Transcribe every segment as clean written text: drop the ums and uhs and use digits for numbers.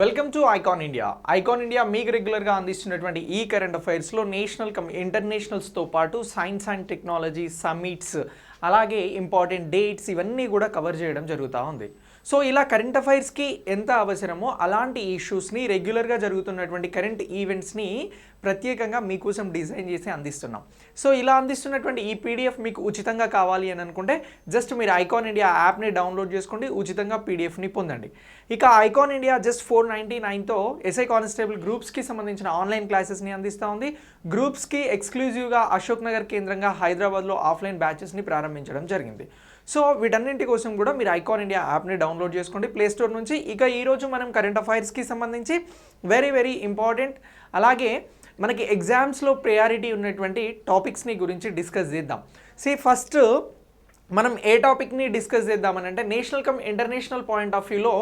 Welcome to icon India. Icon India మీకు రెగ్యులర్గా అందిస్తున్నటువంటి ఈ కరెంట్ అఫైర్స్లో నేషనల్ ఇంటర్నేషనల్స్తో పాటు సైన్స్ అండ్ టెక్నాలజీ సమ్మిట్స్ అలాగే ఇంపార్టెంట్ డేట్స్ ఇవన్నీ కూడా కవర్ చేయడం జరుగుతూ ఉంది. సో ఇలా కరెంట్ అఫైర్స్కి ఎంత అవసరమో అలాంటి ఇష్యూస్ని రెగ్యులర్గా జరుగుతున్నటువంటి కరెంట్ ఈవెంట్స్ని ప్రత్యేకంగా మీకోసం డిజైన్ చేసి అందిస్తున్నాం. సో ఇలా అందిస్తున్నటువంటి ఈ పీడిఎఫ్ మీకు ఉచితంగా కావాలి అని అనుకుంటే జస్ట్ మీరు ఐకాన్ ఇండియా యాప్ని డౌన్లోడ్ చేసుకోండి, ఉచితంగా పీడిఎఫ్ని పొందండి. ఇక ఐకాన్ ఇండియా జస్ట్ 499తో ఎస్ఐ కానిస్టేబుల్ గ్రూప్స్కి సంబంధించిన ఆన్లైన్ క్లాసెస్ని అందిస్తూ ఉంది. గ్రూప్స్కి ఎక్స్క్లూజివ్గా అశోక్ నగర్ కేంద్రంగా హైదరాబాద్లో ఆఫ్లైన్ బ్యాచెస్ని ప్రారంభించడం జరిగింది. సో వీటన్నింటి కోసం కూడా మీరు ఐకాన్ ఇండియా యాప్ని డౌన్లోడ్ చేసుకోండి ప్లేస్టోర్ నుంచి. ఇక ఈరోజు మనం కరెంట్ అఫైర్స్కి సంబంధించి వెరీ ఇంపార్టెంట్ అలాగే మనకి ఎగ్జామ్స్లో ప్రయారిటీ ఉన్నటువంటి టాపిక్స్ని గురించి డిస్కస్ చేద్దాం. ఫస్ట్ మనం ఏ టాపిక్ని డిస్కస్ చేద్దామని అంటే నేషనల్ ఇంటర్నేషనల్ పాయింట్ ఆఫ్ వ్యూలో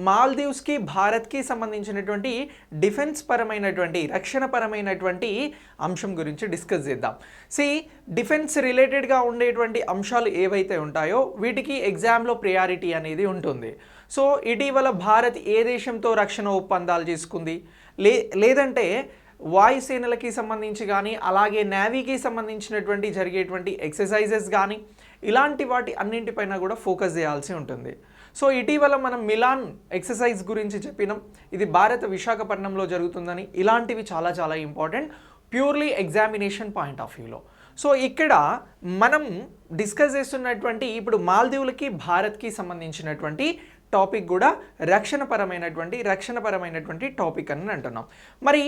మాల్దీవ్స్కి భారత్కి సంబంధించినటువంటి డిఫెన్స్ పరమైనటువంటి రక్షణ పరమైనటువంటి అంశం గురించి డిస్కస్ చేద్దాం. డిఫెన్స్ రిలేటెడ్గా ఉండేటువంటి అంశాలు ఏవైతే ఉంటాయో వీటికి ఎగ్జామ్లో ప్రయారిటీ అనేది ఉంటుంది. సో ఇటీవల భారత్ ఏ దేశంతో రక్షణ ఒప్పందాలు చేసుకుంది, లేదంటే వాయుసేనలకి సంబంధించి కానీ అలాగే నేవీకి సంబంధించినటువంటి జరిగేటువంటి ఎక్సర్సైజెస్ కానీ ఇలాంటి వాటి అన్నింటిపైన కూడా ఫోకస్ చేయాల్సి ఉంటుంది. సో ఇటీవల మనం మిలాన్ ఎక్సర్సైజ్ గురించి చెప్పినాం, ఇది భారత విశాఖపట్నంలో జరుగుతుందని. ఇలాంటివి చాలా important purely examination point of వ్యూలో. సో ఇక్కడ మనం డిస్కస్ చేస్తున్నటువంటి ఇప్పుడు మాల్దీవులకి భారత్కి సంబంధించినటువంటి టాపిక్ కూడా రక్షణపరమైనటువంటి టాపిక్ అని అంటున్నాం. మరి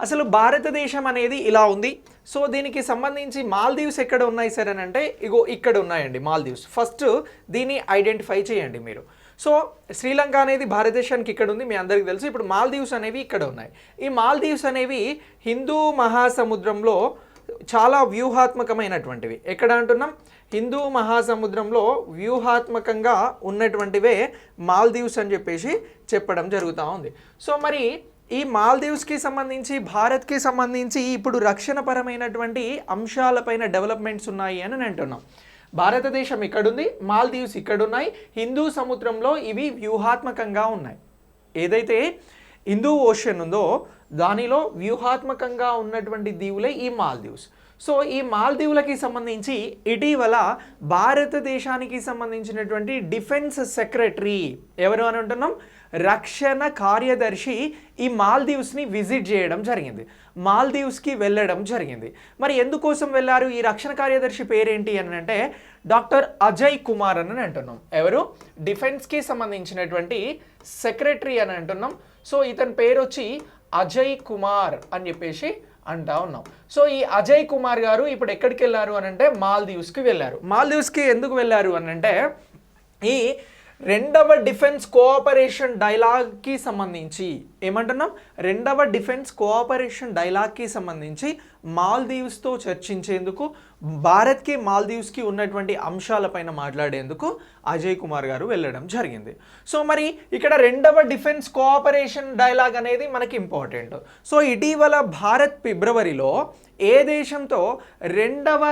అసలు భారతదేశం అనేది ఇలా ఉంది. సో దీనికి సంబంధించి మాల్దీవ్స్ ఎక్కడ ఉన్నాయి సార్ అని అంటే ఇగో ఇక్కడ ఉన్నాయండి మాల్దీవ్స్. ఫస్ట్ దీన్ని ఐడెంటిఫై చేయండి మీరు. సో శ్రీలంక అనేది భారతదేశానికి ఇక్కడ ఉంది, మీ అందరికీ తెలుసు. ఇప్పుడు మాల్దీవ్స్ అనేవి ఇక్కడ ఉన్నాయి. ఈ మాల్దీవ్స్ అనేవి హిందూ మహాసముద్రంలో చాలా వ్యూహాత్మకమైనటువంటివి. ఎక్కడ అంటున్నాం? హిందూ మహాసముద్రంలో వ్యూహాత్మకంగా ఉన్నటువంటివే మాల్దీవ్స్ అని చెప్పేసి చెప్పడం జరుగుతూ ఉంది. సో మరి ఈ మాల్దీవ్స్కి సంబంధించి భారత్కి సంబంధించి ఇప్పుడు రక్షణపరమైనటువంటి అంశాలపైన డెవలప్మెంట్స్ ఉన్నాయి అని అంటున్నాం. భారతదేశం ఇక్కడుంది, మాల్దీవ్స్ ఇక్కడున్నాయి, హిందూ సముద్రంలో ఇవి వ్యూహాత్మకంగా ఉన్నాయి. ఏదైతే హిందూ ఓషన్ ఉందో దానిలో వ్యూహాత్మకంగా ఉన్నటువంటి దీవులే ఈ మాల్దీవ్స్. సో ఈ మాల్దీవులకి సంబంధించి ఇటీవల భారతదేశానికి సంబంధించినటువంటి డిఫెన్స్ సెక్రటరీ ఎవరు అని అంటున్నాం, రక్షణ కార్యదర్శి ఈ మాల్దీవ్స్ని విజిట్ చేయడం జరిగింది, మాల్దీవ్స్కి వెళ్ళడం జరిగింది. మరి ఎందుకోసం వెళ్ళారు? ఈ రక్షణ కార్యదర్శి పేరేంటి అని అంటే డాక్టర్ అజయ్ కుమార్ అని అంటున్నాం. ఎవరు? డిఫెన్స్కి సంబంధించినటువంటి సెక్రటరీ అని అంటున్నాం. సో ఇతని పేరు వచ్చి అజయ్ కుమార్ అని చెప్పేసి అంటా ఉన్నాం. సో ఈ అజయ్ కుమార్ గారు ఇప్పుడు ఎక్కడికి వెళ్ళారు అని అంటే మాల్దీవ్స్కి వెళ్ళారు. మాల్దీవ్స్కి ఎందుకు వెళ్ళారు అని అంటే ఈ రెండవ డిఫెన్స్ కోఆపరేషన్ డైలాగ్కి సంబంధించి ఏమంటున్నాం, రెండవ డిఫెన్స్ కోఆపరేషన్ డైలాగ్కి సంబంధించి మాల్దీవ్స్తో చర్చించేందుకు, భారత్కి మాల్దీవ్స్కి ఉన్నటువంటి అంశాలపైన మాట్లాడేందుకు అజయ్ కుమార్ గారు వెళ్ళడం జరిగింది. సో మరి ఇక్కడ రెండవ డిఫెన్స్ కోఆపరేషన్ డైలాగ్ అనేది మనకి ఇంపార్టెంట్. సో ఇటీవల భారత్ ఫిబ్రవరిలో ఏ దేశంతో రెండవ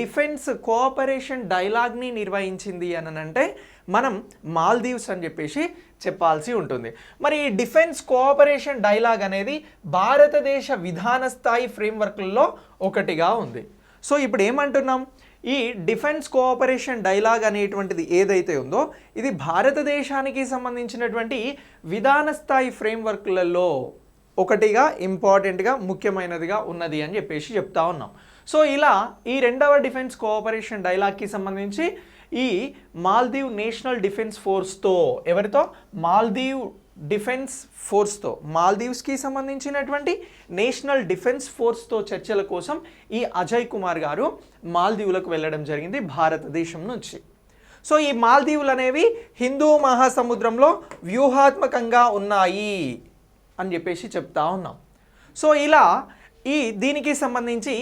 డిఫెన్స్ కోఆపరేషన్ డైలాగ్ని నిర్వహించింది అని అంటే మనం మాల్దీవ్స్ అని చెప్పేసి చెప్పాల్సి ఉంటుంది. మరి ఈ డిఫెన్స్ కోఆపరేషన్ డైలాగ్ అనేది భారతదేశ విధాన స్థాయి ఫ్రేమ్వర్క్లలో ఒకటిగా ఉంది. సో ఇప్పుడు ఏమంటున్నాం, ఈ డిఫెన్స్ కోఆపరేషన్ డైలాగ్ అనేటువంటిది ఏదైతే ఉందో ఇది భారతదేశానికి సంబంధించినటువంటి విధాన స్థాయి ఫ్రేమ్వర్క్లలో ఒకటిగా ఇంపార్టెంట్గా ముఖ్యమైనదిగా ఉన్నది అని చెప్పేసి చెప్తా ఉన్నాం. సో ఇలా ఈ రెండవ డిఫెన్స్ కోఆపరేషన్ డైలాగ్కి సంబంధించి ఈ మాల్దీవ్ నేషనల్ డిఫెన్స్ ఫోర్స్తో, ఎవరితో? మాల్దీవ్ డిఫెన్స్ ఫోర్స్తో, మాల్దీవ్స్కి సంబంధించినటువంటి నేషనల్ డిఫెన్స్ ఫోర్స్తో చర్చల కోసం ఈ అజయ్ కుమార్ గారు మాల్దీవులకు వెళ్ళడం జరిగింది భారతదేశం నుంచి. సో ఈ మాల్దీవులు అనేవి హిందూ మహాసముద్రంలో వ్యూహాత్మకంగా ఉన్నాయి అని చెప్పేసి చెప్తా ఉన్నాం. సో ఇలా దీనికి సంబంధించి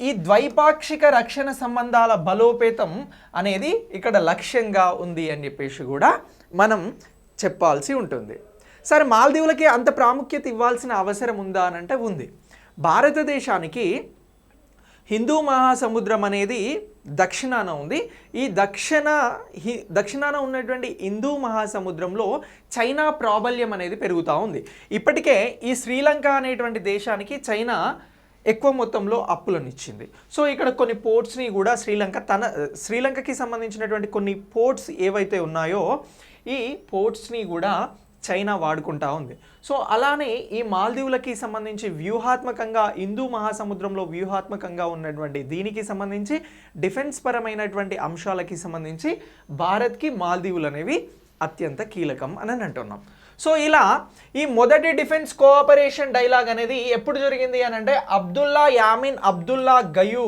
ఈ ద్వైపాక్షిక రక్షణ సంబంధాల బలోపేతం అనేది ఇక్కడ లక్ష్యంగా ఉంది అని చెప్పేసి కూడా మనం చెప్పాల్సి ఉంటుంది. సరే, మాల్దీవులకి అంత ప్రాముఖ్యత ఇవ్వాల్సిన అవసరం ఉందా అని అంటే ఉంది. భారతదేశానికి హిందూ మహాసముద్రం అనేది దక్షిణాన ఉంది. ఈ దక్షిణాన ఉన్నటువంటి హిందూ మహాసముద్రంలో చైనా ప్రాబల్యం అనేది పెరుగుతూ ఉంది. ఇప్పటికే ఈ శ్రీలంక అనేటువంటి దేశానికి చైనా ఎక్కువ మొత్తంలో అప్పులను ఇచ్చింది. సో ఇక్కడ కొన్ని పోర్ట్స్ని కూడా శ్రీలంకకి సంబంధించినటువంటి కొన్ని పోర్ట్స్ ఏవైతే ఉన్నాయో ఈ పోర్ట్స్ని కూడా చైనా వాడుకుంటా ఉంది. సో అలానే ఈ మాల్దీవులకి సంబంధించి వ్యూహాత్మకంగా హిందూ మహాసముద్రంలో వ్యూహాత్మకంగా ఉన్నటువంటి దీనికి సంబంధించి డిఫెన్స్ పరమైనటువంటి అంశాలకి సంబంధించి భారత్కి మాల్దీవులు అనేవి అత్యంత కీలకం అని అంటున్నాం. సో ఇలా ఈ మొదటి డిఫెన్స్ కోఆపరేషన్ డైలాగ్ అనేది ఎప్పుడు జరిగింది అని అంటే అబ్దుల్లా యామిన్ అబ్దుల్లా గయూ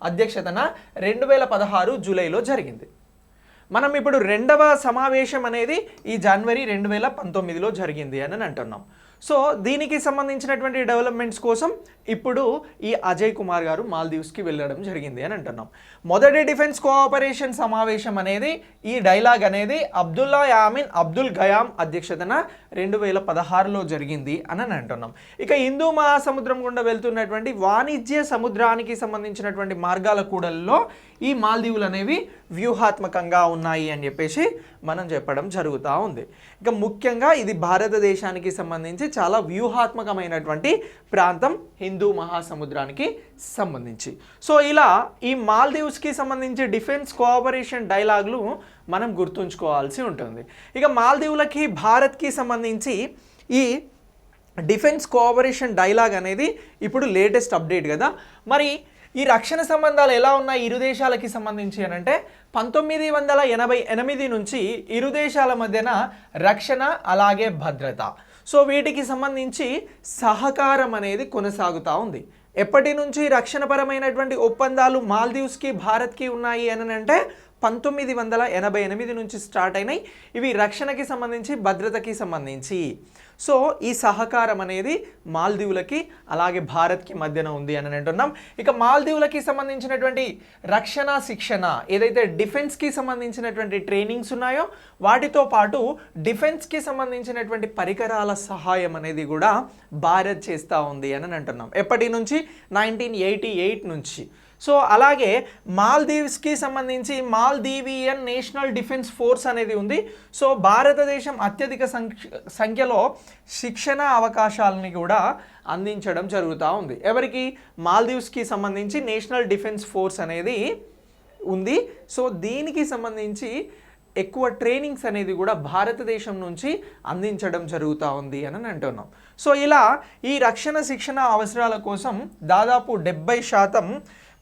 అధ్యక్షతన 2016 జూలైలో జరిగింది. మనం ఇప్పుడు రెండవ సమావేశం అనేది ఈ జనవరి 2019లో జరిగింది అని అంటున్నాం. సో దీనికి సంబంధించినటువంటి డెవలప్మెంట్స్ కోసం ఇప్పుడు ఈ అజయ్ కుమార్ గారు మాల్దీవ్స్కి వెళ్ళడం జరిగింది అని అంటున్నాం. మొదటి డిఫెన్స్ కోఆపరేషన్ సమావేశం అనేది ఈ డైలాగ్ అనేది అబ్దుల్లా యామిన్ అబ్దుల్ గయామ్ అధ్యక్షతన 2016లో జరిగింది అని అంటున్నాం. ఇక హిందూ మహాసముద్రం గుండా వెళ్తున్నటువంటి వాణిజ్య సముద్రానికి సంబంధించినటువంటి మార్గాల కూడల్లో ఈ మాల్దీవులు అనేవి వ్యూహాత్మకంగా ఉన్నాయి అని చెప్పేసి మనం చెప్పడం జరుగుతూ ఉంది. ఇక ముఖ్యంగా ఇది భారతదేశానికి సంబంధించి చాలా వ్యూహాత్మకమైనటువంటి ప్రాంతం హిందూ మహాసముద్రానికి సంబంధించి. సో ఇలా ఈ మాల్దీవ్స్కి సంబంధించి డిఫెన్స్ కోఆపరేషన్ డైలాగులు మనం గుర్తుంచుకోవాల్సి ఉంటుంది. ఇక మాల్దీవులకి భారత్కి సంబంధించి ఈ డిఫెన్స్ కోఆపరేషన్ డైలాగ్ అనేది ఇప్పుడు లేటెస్ట్ అప్డేట్ కదా. మరి ఈ రక్షణ సంబంధాలు ఎలా ఉన్నాయి ఇరు దేశాలకి సంబంధించి అని అంటే 1988 నుంచి ఇరు దేశాల మధ్యన రక్షణ అలాగే భద్రత, సో వీటికి సంబంధించి సహకారం అనేది కొనసాగుతూ ఉంది. ఎప్పటి నుంచి రక్షణపరమైనటువంటి ఒప్పందాలు మాల్దీవ్స్కి భారత్కి ఉన్నాయి అని అంటే 1988 నుంచి స్టార్ట్ అయినాయి. ఇవి రక్షణకి సంబంధించి భద్రతకి సంబంధించి. సో ఈ సహకారం అనేది మాల్దీవులకి అలాగే భారత్కి మధ్యన ఉంది అని అంటున్నాం. ఇక మాల్దీవులకి సంబంధించినటువంటి రక్షణ శిక్షణ ఏదైతే డిఫెన్స్కి సంబంధించినటువంటి ట్రైనింగ్స్ ఉన్నాయో వాటితో పాటు డిఫెన్స్కి సంబంధించినటువంటి పరికరాల సహాయం అనేది కూడా భారత్ చేస్తూ ఉంది అని అంటున్నాం. ఎప్పటి నుంచి 1988 నుంచి. సో అలాగే మాల్దీవ్స్కి సంబంధించి మాల్దీవియన్ నేషనల్ డిఫెన్స్ ఫోర్స్ అనేది ఉంది. సో భారతదేశం అత్యధిక సంఖ్యలో శిక్షణ అవకాశాలని కూడా అందించడం జరుగుతూ ఉంది. ఎవరికి? మాల్దీవ్స్కి సంబంధించి నేషనల్ డిఫెన్స్ ఫోర్స్ అనేది ఉంది. సో దీనికి సంబంధించి ఎక్కువ ట్రైనింగ్స్ అనేది కూడా భారతదేశం నుంచి అందించడం జరుగుతూ ఉంది అని అంటున్నాం. సో ఇలా ఈ రక్షణ శిక్షణ అవసరాల కోసం దాదాపు 70%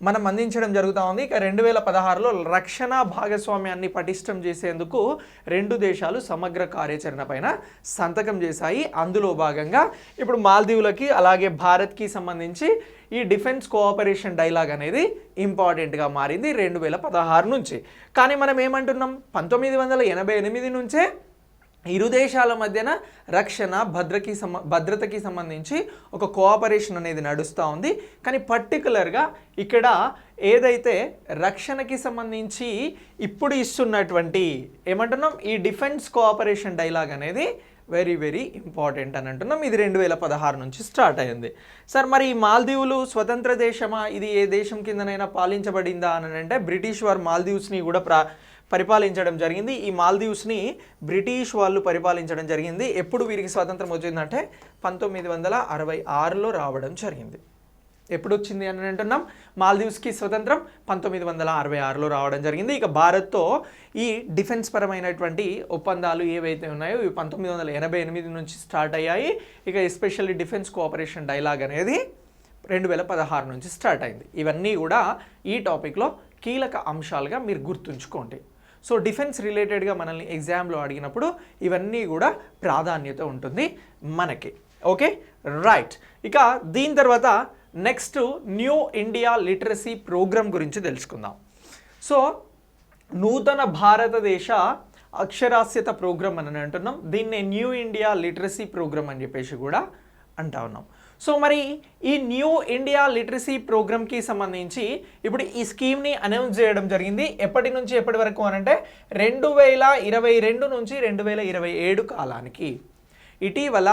మనం అందించడం జరుగుతూ ఉంది. ఇక 2016లో రక్షణ భాగస్వామ్యాన్ని పటిష్టం చేసేందుకు రెండు దేశాలు సమగ్ర కార్యాచరణ పైన సంతకం చేశాయి. అందులో భాగంగా ఇప్పుడు మాల్దీవులకి అలాగే భారత్కి సంబంధించి ఈ డిఫెన్స్ కోఆపరేషన్ డైలాగ్ అనేది ఇంపార్టెంట్గా మారింది 2016 నుంచి. కానీ మనం ఏమంటున్నాం 1988 నుంచే ఇరు దేశాల మధ్యన రక్షణ భద్రతకి సంబంధించి ఒక కోఆపరేషన్ అనేది నడుస్తూ ఉంది. కానీ పర్టికులర్గా ఇక్కడ ఏదైతే రక్షణకి సంబంధించి ఇప్పుడు ఇస్తున్నటువంటి ఏమంటున్నాం ఈ డిఫెన్స్ కోఆపరేషన్ డైలాగ్ అనేది వెరీ వెరీ ఇంపార్టెంట్ అని అంటున్నాం. ఇది 2016 నుంచి స్టార్ట్ అయింది. సార్ మరి ఈ మాల్దీవులు స్వతంత్ర దేశమా, ఇది ఏ దేశం కిందనైనా పాలించబడిందా అని అంటే బ్రిటిష్ వారు మాల్దీవ్స్ని కూడా పరిపాలించడం జరిగింది. ఈ మాల్దీవ్స్ని బ్రిటిష్ వాళ్ళు పరిపాలించడం జరిగింది. ఎప్పుడు వీరికి స్వాతంత్రం వచ్చిందంటే 1966లో రావడం జరిగింది. ఎప్పుడు వచ్చింది అని అంటున్నాం మాల్దీవ్స్కి స్వతంత్రం 1966లో రావడం జరిగింది. ఇక భారత్తో ఈ డిఫెన్స్ పరమైనటువంటి ఒప్పందాలు ఏవైతే ఉన్నాయో ఇవి 1988 నుంచి స్టార్ట్ అయ్యాయి. ఇక ఎస్పెషల్లీ డిఫెన్స్ కోఆపరేషన్ డైలాగ్ అనేది 2016 నుంచి స్టార్ట్ అయింది. ఇవన్నీ కూడా ఈ టాపిక్లో కీలక అంశాలుగా మీరు గుర్తుంచుకోండి. సో డిఫెన్స్ రిలేటెడ్గా మనల్ని ఎగ్జామ్లో అడిగినప్పుడు ఇవన్నీ కూడా ప్రాధాన్యత ఉంటుంది మనకి. Okay right. ఇక దీని తర్వాత next new India literacy programme గురించి తెలుసుకుందాం. సో నూతన భారతదేశ అక్షరాస్యత ప్రోగ్రామ్ అని అంటున్నాం. దీన్నే న్యూ ఇండియా లిటరసీ ప్రోగ్రామ్ అని చెప్పేసి కూడా అంటా ఉన్నాం. సో మరి ఈ న్యూ ఇండియా లిటరసీ ప్రోగ్రామ్కి సంబంధించి ఇప్పుడు ఈ స్కీమ్ని అనౌన్స్ చేయడం జరిగింది. ఎప్పటి నుంచి ఎప్పటి వరకు అనంటే 2022 నుంచి 2027 కాలానికి. ఇటీవల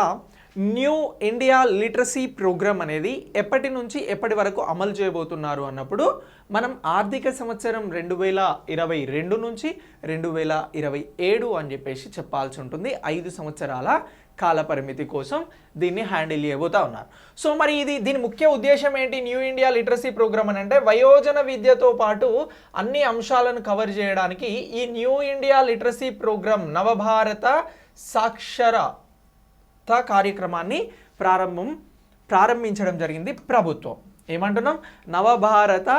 న్యూ ఇండియా లిటరసీ ప్రోగ్రామ్ అనేది ఎప్పటి నుంచి ఎప్పటి వరకు అమలు చేయబోతున్నారు అన్నప్పుడు మనం ఆర్థిక సంవత్సరం 2022 నుంచి 2027 అని చెప్పేసి చెప్పాల్సి ఉంటుంది. 5 సంవత్సరాల కాల పరిమితి కోసం దీన్ని హ్యాండిల్ చేయబోతా ఉన్నారు. సో మరి దీని ముఖ్య ఉద్దేశం ఏంటి? న్యూ ఇండియా లిటరసీ ప్రోగ్రామ్ అని అంటే వయోజన విద్యతో పాటు అన్ని అంశాలను కవర్ చేయడానికి ఈ న్యూ ఇండియా లిటరసీ ప్రోగ్రామ్ నవభారత సాక్షరత కార్యక్రమాన్ని ప్రారంభించడం జరిగింది ప్రభుత్వం. ఏమంటున్నాం? నవభారత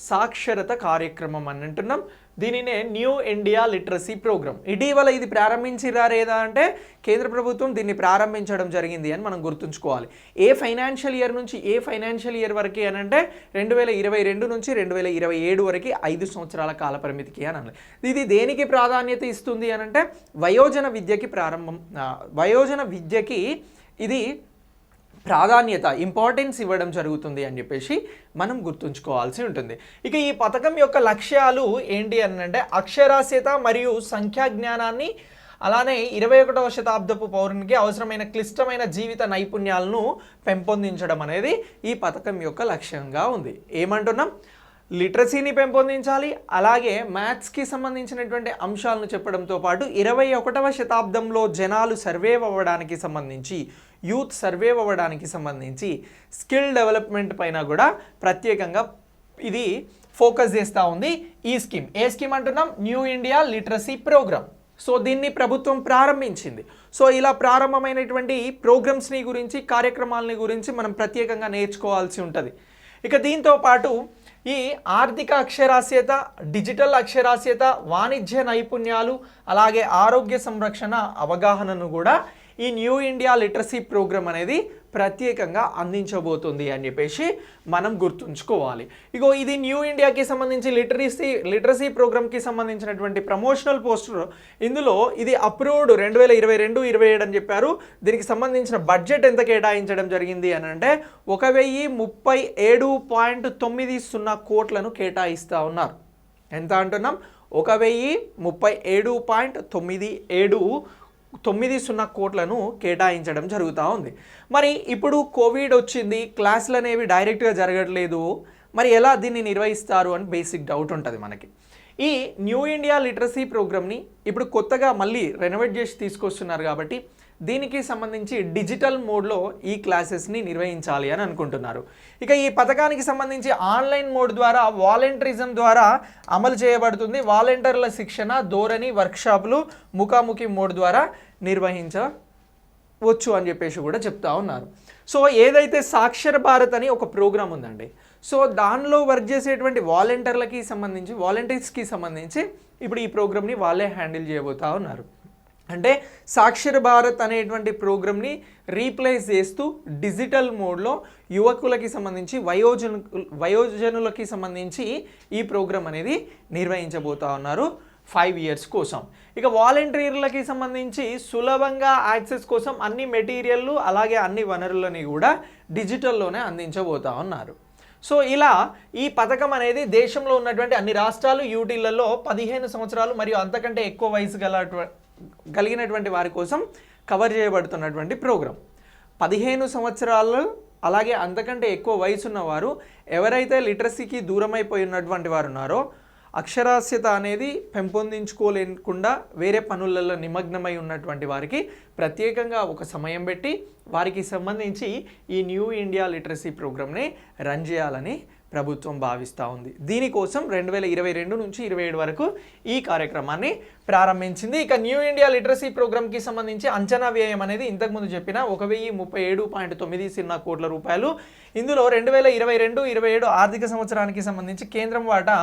సాక్షరత కార్యక్రమం అని అంటున్నాం. దీనినే న్యూ ఇండియా లిటరసీ ప్రోగ్రామ్. ఇటీవల ఇది ప్రారంభించిరారేదా అంటే కేంద్ర ప్రభుత్వం దీన్ని ప్రారంభించడం జరిగింది అని మనం గుర్తుంచుకోవాలి. ఏ ఫైనాన్షియల్ ఇయర్ నుంచి ఏ ఫైనాన్షియల్ ఇయర్ వరకు అని అంటే 2022 నుంచి 2027 వరకు 5 సంవత్సరాల కాల పరిమితికి అని అన్నది. ఇది దేనికి ప్రాధాన్యత ఇస్తుంది అని అంటే వయోజన విద్యకి ఇది ప్రాధాన్యత ఇంపార్టెన్స్ ఇవ్వడం జరుగుతుంది అని చెప్పేసి మనం గుర్తుంచుకోవాల్సి ఉంటుంది. ఇక ఈ పథకం యొక్క లక్ష్యాలు ఏంటి అని అంటే అక్షరాస్యత మరియు సంఖ్యా జ్ఞానాన్ని, అలానే 21వ శతాబ్దపు పౌరునికి అవసరమైన క్లిష్టమైన జీవిత నైపుణ్యాలను పెంపొందించడం అనేది ఈ పథకం యొక్క లక్ష్యంగా ఉంది. ఏమంటున్నాం? లిటరసీని పెంపొందించాలి, అలాగే మ్యాథ్స్కి సంబంధించినటువంటి అంశాలను చెప్పడంతో పాటు 21వ శతాబ్దంలో జనాలు సర్వైవ్ అవ్వడానికి సంబంధించి, యూత్ సర్వైవ్ అవ్వడానికి సంబంధించి స్కిల్ డెవలప్మెంట్ పైన కూడా ప్రత్యేకంగా ఇది ఫోకస్ చేస్తూ ఉంది ఈ స్కీమ్. ఏ స్కీమ్ అంటున్నాం? New India literacy programme. So దీన్ని ప్రభుత్వం ప్రారంభించింది. సో ఇలా ప్రారంభమైనటువంటి ప్రోగ్రామ్స్ని గురించి, కార్యక్రమాలని గురించి మనం ప్రత్యేకంగా నేర్చుకోవాల్సి ఉంటుంది. ఇక దీంతో పాటు ఈ ఆర్థిక అక్షరాస్యత, డిజిటల్ అక్షరాస్యత, వాణిజ్య నైపుణ్యాలు, అలాగే ఆరోగ్య సంరక్షణ అవగాహనను కూడా ఈ న్యూ ఇండియా లిటరసీ ప్రోగ్రామ్ అనేది ప్రత్యేకంగా అందించబోతుంది అని చెప్పేసి మనం గుర్తుంచుకోవాలి. ఇగో ఇది న్యూ ఇండియాకి సంబంధించి లిటరసీ ప్రోగ్రామ్కి సంబంధించినటువంటి ప్రమోషనల్ పోస్టర్. ఇందులో ఇది అప్రూవ్డ్ 2022-27 అని చెప్పారు. దీనికి సంబంధించిన బడ్జెట్ ఎంత కేటాయించడం జరిగింది అని అంటే 1037.90 కోట్లను కేటాయిస్తూ ఉన్నారు. ఎంత అంటున్నాం? 1037.90 కోట్లను కేటాయించడం జరుగుతూ ఉంది. మరి ఇప్పుడు కోవిడ్ వచ్చింది, క్లాసులు అనేవి డైరెక్ట్గా జరగట్లేదు, మరి ఎలా దీన్ని నిర్వహిస్తారు అని బేసిక్ డౌట్ ఉంటుంది మనకి. ఈ న్యూ ఇండియా లిటరసీ ప్రోగ్రామ్ని ఇప్పుడు కొత్తగా మళ్ళీ రెనోవేట్ చేసి తీసుకొస్తున్నారు కాబట్టి దీనికి సంబంధించి డిజిటల్ మోడ్లో ఈ క్లాసెస్ని నిర్వహించాలి అని అనుకుంటున్నారు. ఇక ఈ పథకానికి సంబంధించి ఆన్లైన్ మోడ్ ద్వారా వాలంటరిజం ద్వారా అమలు చేయబడుతుంది. వాలంటీర్ల శిక్షణ, ధోరణి, వర్క్షాపులు ముఖాముఖి మోడ్ ద్వారా నిర్వహించవచ్చు అని చెప్పేసి కూడా చెప్తా ఉన్నారు. సో ఏదైతే సాక్షర భారత్ అని ఒక ప్రోగ్రామ్ ఉందండి, సో దానిలో వర్క్ చేసేటువంటి వాలంటీర్స్కి సంబంధించి ఇప్పుడు ఈ ప్రోగ్రామ్ని వాళ్ళే హ్యాండిల్ చేయబోతా ఉన్నారు. అంటే సాక్షర భారత్ అనేటువంటి ప్రోగ్రామ్ని రీప్లేస్ చేస్తూ డిజిటల్ మోడ్లో యువకులకి సంబంధించి వయోజనులకి సంబంధించి ఈ ప్రోగ్రామ్ అనేది నిర్వహించబోతా ఉన్నారు 5 years కోసం. ఇక వాలంటీర్లకి సంబంధించి సులభంగా యాక్సెస్ కోసం అన్ని మెటీరియల్లు అలాగే అన్ని వనరులని కూడా డిజిటల్లోనే అందించబోతా ఉన్నారు. సో ఇలా ఈ పథకం అనేది దేశంలో ఉన్నటువంటి అన్ని రాష్ట్రాలు, యూటీలలో 15 సంవత్సరాలు మరియు అంతకంటే ఎక్కువ వయసు కలిగినటువంటి వారి కోసం కవర్ చేయబడుతున్నటువంటి ప్రోగ్రాం. 15 సంవత్సరాలు అలాగే అంతకంటే ఎక్కువ వయసు ఉన్నవారు, ఎవరైతే లిటరసీకి దూరమైపోయి ఉన్నటువంటి వారు ఉన్నారో, అక్షరాస్యత అనేది పెంపొందించుకోలేకుండా వేరే పనులలో నిమగ్నమై ఉన్నటువంటి వారికి ప్రత్యేకంగా ఒక సమయం పెట్టి వారికి సంబంధించి ఈ న్యూ ఇండియా లిటరసీ ప్రోగ్రామ్ని రన్ చేయాలని ప్రభుత్వం భావిస్తూ ఉంది. దీనికోసం 2022 నుంచి 27 వరకు ఈ కార్యక్రమాన్ని ప్రారంభించింది. ఇక న్యూ ఇండియా లిటరసీ ప్రోగ్రామ్కి సంబంధించి అంచనా వ్యయం అనేది ఇంతకుముందు చెప్పిన 1037.90 కోట్ల రూపాయలు. ఇందులో 2022-27 ఆర్థిక సంవత్సరానికి సంబంధించి కేంద్రం వాటా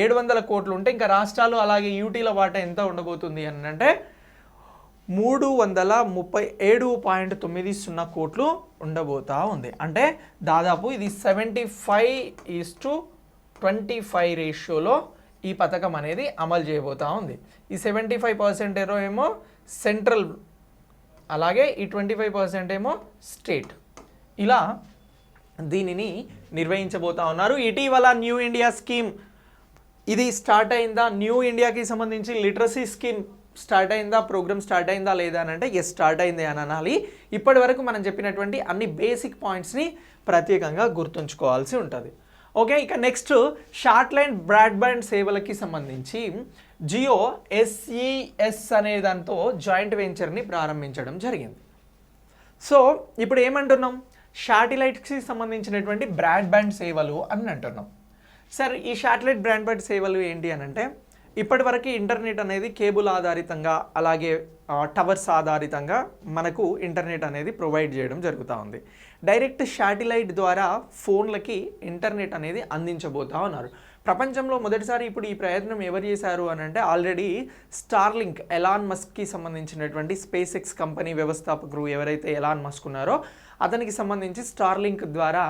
700 కోట్లు ఉంటే ఇంకా రాష్ట్రాలు అలాగే యూటీల వాటా ఎంత ఉండబోతుంది అని అంటే 337.90 కోట్లు ఉండబోతా ఉంది. అంటే దాదాపు ఇది 75:25 రేషియోలో ఈ పథకం అనేది అమలు చేయబోతా ఉంది. ఈ 75% ఏమో సెంట్రల్, అలాగే ఈ 25% ఏమో స్టేట్. ఇలా దీనిని నిర్వహించబోతా ఉన్నారు. ఇటీవల న్యూ ఇండియా స్కీమ్ ఇది స్టార్ట్ అయిందా? న్యూ ఇండియాకి సంబంధించి లిటరసీ స్కీమ్ స్టార్ట్ అయిందా, ప్రోగ్రామ్ స్టార్ట్ అయిందా లేదా అని అంటే ఎస్ స్టార్ట్ అయింది అని అనాలి. ఇప్పటి వరకు మనం చెప్పినటువంటి అన్ని బేసిక్ పాయింట్స్ని ప్రత్యేకంగా గుర్తుంచుకోవాల్సి ఉంటుంది. ఓకే, ఇక నెక్స్ట్ షార్ట్ లైన్ బ్రాడ్బ్యాండ్ సేవలకి సంబంధించి జియో SES అనే దాంతో జాయింట్ వెంచర్ని ప్రారంభించడం జరిగింది. సో ఇప్పుడు ఏమంటున్నాం, శాటిలైట్స్కి సంబంధించినటువంటి బ్రాడ్బ్యాండ్ సేవలు అని అంటున్నాం. సార్ ఈ శాటిలైట్ బ్రాడ్బ్యాండ్ సేవలు ఏంటి అని అంటే, ఇప్పటివరకు ఇంటర్నెట్ అనేది కేబుల్ ఆధారితంగా అలాగే టవర్స్ ఆధారితంగా మనకు ఇంటర్నెట్ అనేది ప్రొవైడ్ చేయడం జరుగుతూ ఉంది. డైరెక్ట్ శాటిలైట్ ద్వారా ఫోన్లకి ఇంటర్నెట్ అనేది అందించబోతూ ఉన్నారు. ప్రపంచంలో మొదటిసారి ఇప్పుడు ఈ ప్రయత్నం ఎవరు చేశారు అని అంటే, ఆల్రెడీ స్టార్లింక్ ఎలాన్ మస్క్కి సంబంధించినటువంటి స్పేస్ ఎక్స్ కంపెనీ వ్యవస్థాపకులు ఎవరైతే ఎలాన్ మస్క్ ఉన్నారో అతనికి సంబంధించి స్టార్లింక్ ద్వారా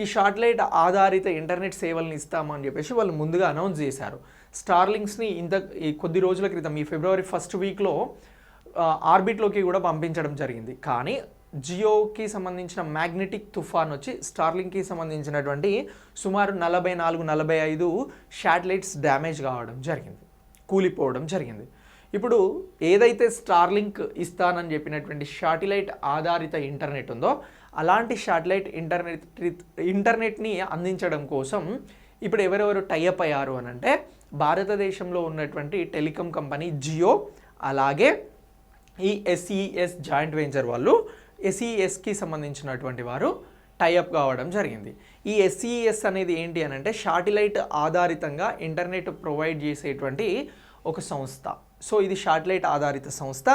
ఈ శాటిలైట్ ఆధారిత ఇంటర్నెట్ సేవలను ఇస్తాము అని చెప్పేసి వాళ్ళు ముందుగా అనౌన్స్ చేశారు. స్టార్లింక్స్ని ఈ కొద్ది రోజుల క్రితం ఈ ఫిబ్రవరి 1st వీక్లో ఆర్బిట్లోకి కూడా పంపించడం జరిగింది. కానీ జియోకి సంబంధించిన మ్యాగ్నెటిక్ తుఫాన్ వచ్చి స్టార్లింక్కి సంబంధించినటువంటి సుమారు 44-45 శాటిలైట్స్ డ్యామేజ్ కావడం జరిగింది, కూలిపోవడం జరిగింది. ఇప్పుడు ఏదైతే స్టార్లింక్ ఇస్తానని చెప్పినటువంటి శాటిలైట్ ఆధారిత ఇంటర్నెట్ ఉందో అలాంటి శాటిలైట్ ఇంటర్నెట్ని అందించడం కోసం ఇప్పుడు ఎవరెవరు టైఅప్ అయ్యారు అని అంటే, భారతదేశంలో ఉన్నటువంటి టెలికాం కంపెనీ జియో అలాగే ఈ SES జాయింట్ వెంచర్ వాళ్ళు SESకి సంబంధించినటువంటి వారు టైఅప్ కావడం జరిగింది. ఈ SES అనేది ఏంటి అని అంటే శాటిలైట్ ఆధారితంగా ఇంటర్నెట్ ప్రొవైడ్ చేసేటువంటి ఒక సంస్థ. సో ఇది శాటిలైట్ ఆధారిత సంస్థ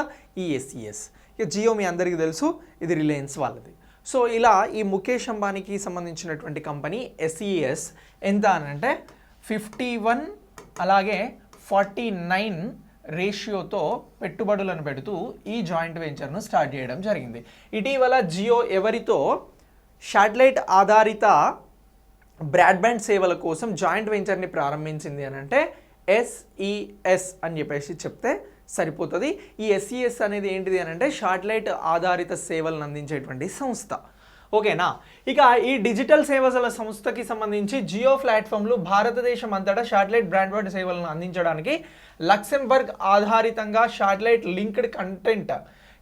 ఈ SES. ఇక జియో మీ అందరికీ తెలుసు, ఇది రిలయన్స్ వాళ్ళది. సో ఇలా ఈ ముఖేష్ అంబానీకి సంబంధించినటువంటి కంపెనీ SES ఎంత అని అంటే 51 అలాగే 49 రేషియోతో పెట్టుబడులను పెడుతూ ఈ జాయింట్ వెంచర్ను స్టార్ట్ చేయడం జరిగింది. ఇటీవల జియో ఎవరితో శాటిలైట్ ఆధారిత బ్రాడ్బ్యాండ్ సేవల కోసం జాయింట్ వెంచర్ని ప్రారంభించింది అని అంటే SES అని చెప్పేసి చెప్తే సరిపోతుంది. ఈ SES అనేది ఏంటిది అని అంటే శాటిలైట్ ఆధారిత సేవలను అందించేటువంటి సంస్థ. ఓకేనా, ఇక ఈ డిజిటల్ సేవల సంస్థకి సంబంధించి జియో ప్లాట్ఫామ్లు భారతదేశం అంతటా శాటిలైట్ బ్రాడ్బ్యాండ్ సేవలను అందించడానికి లక్సెంబర్గ్ ఆధారితంగా satellite linked content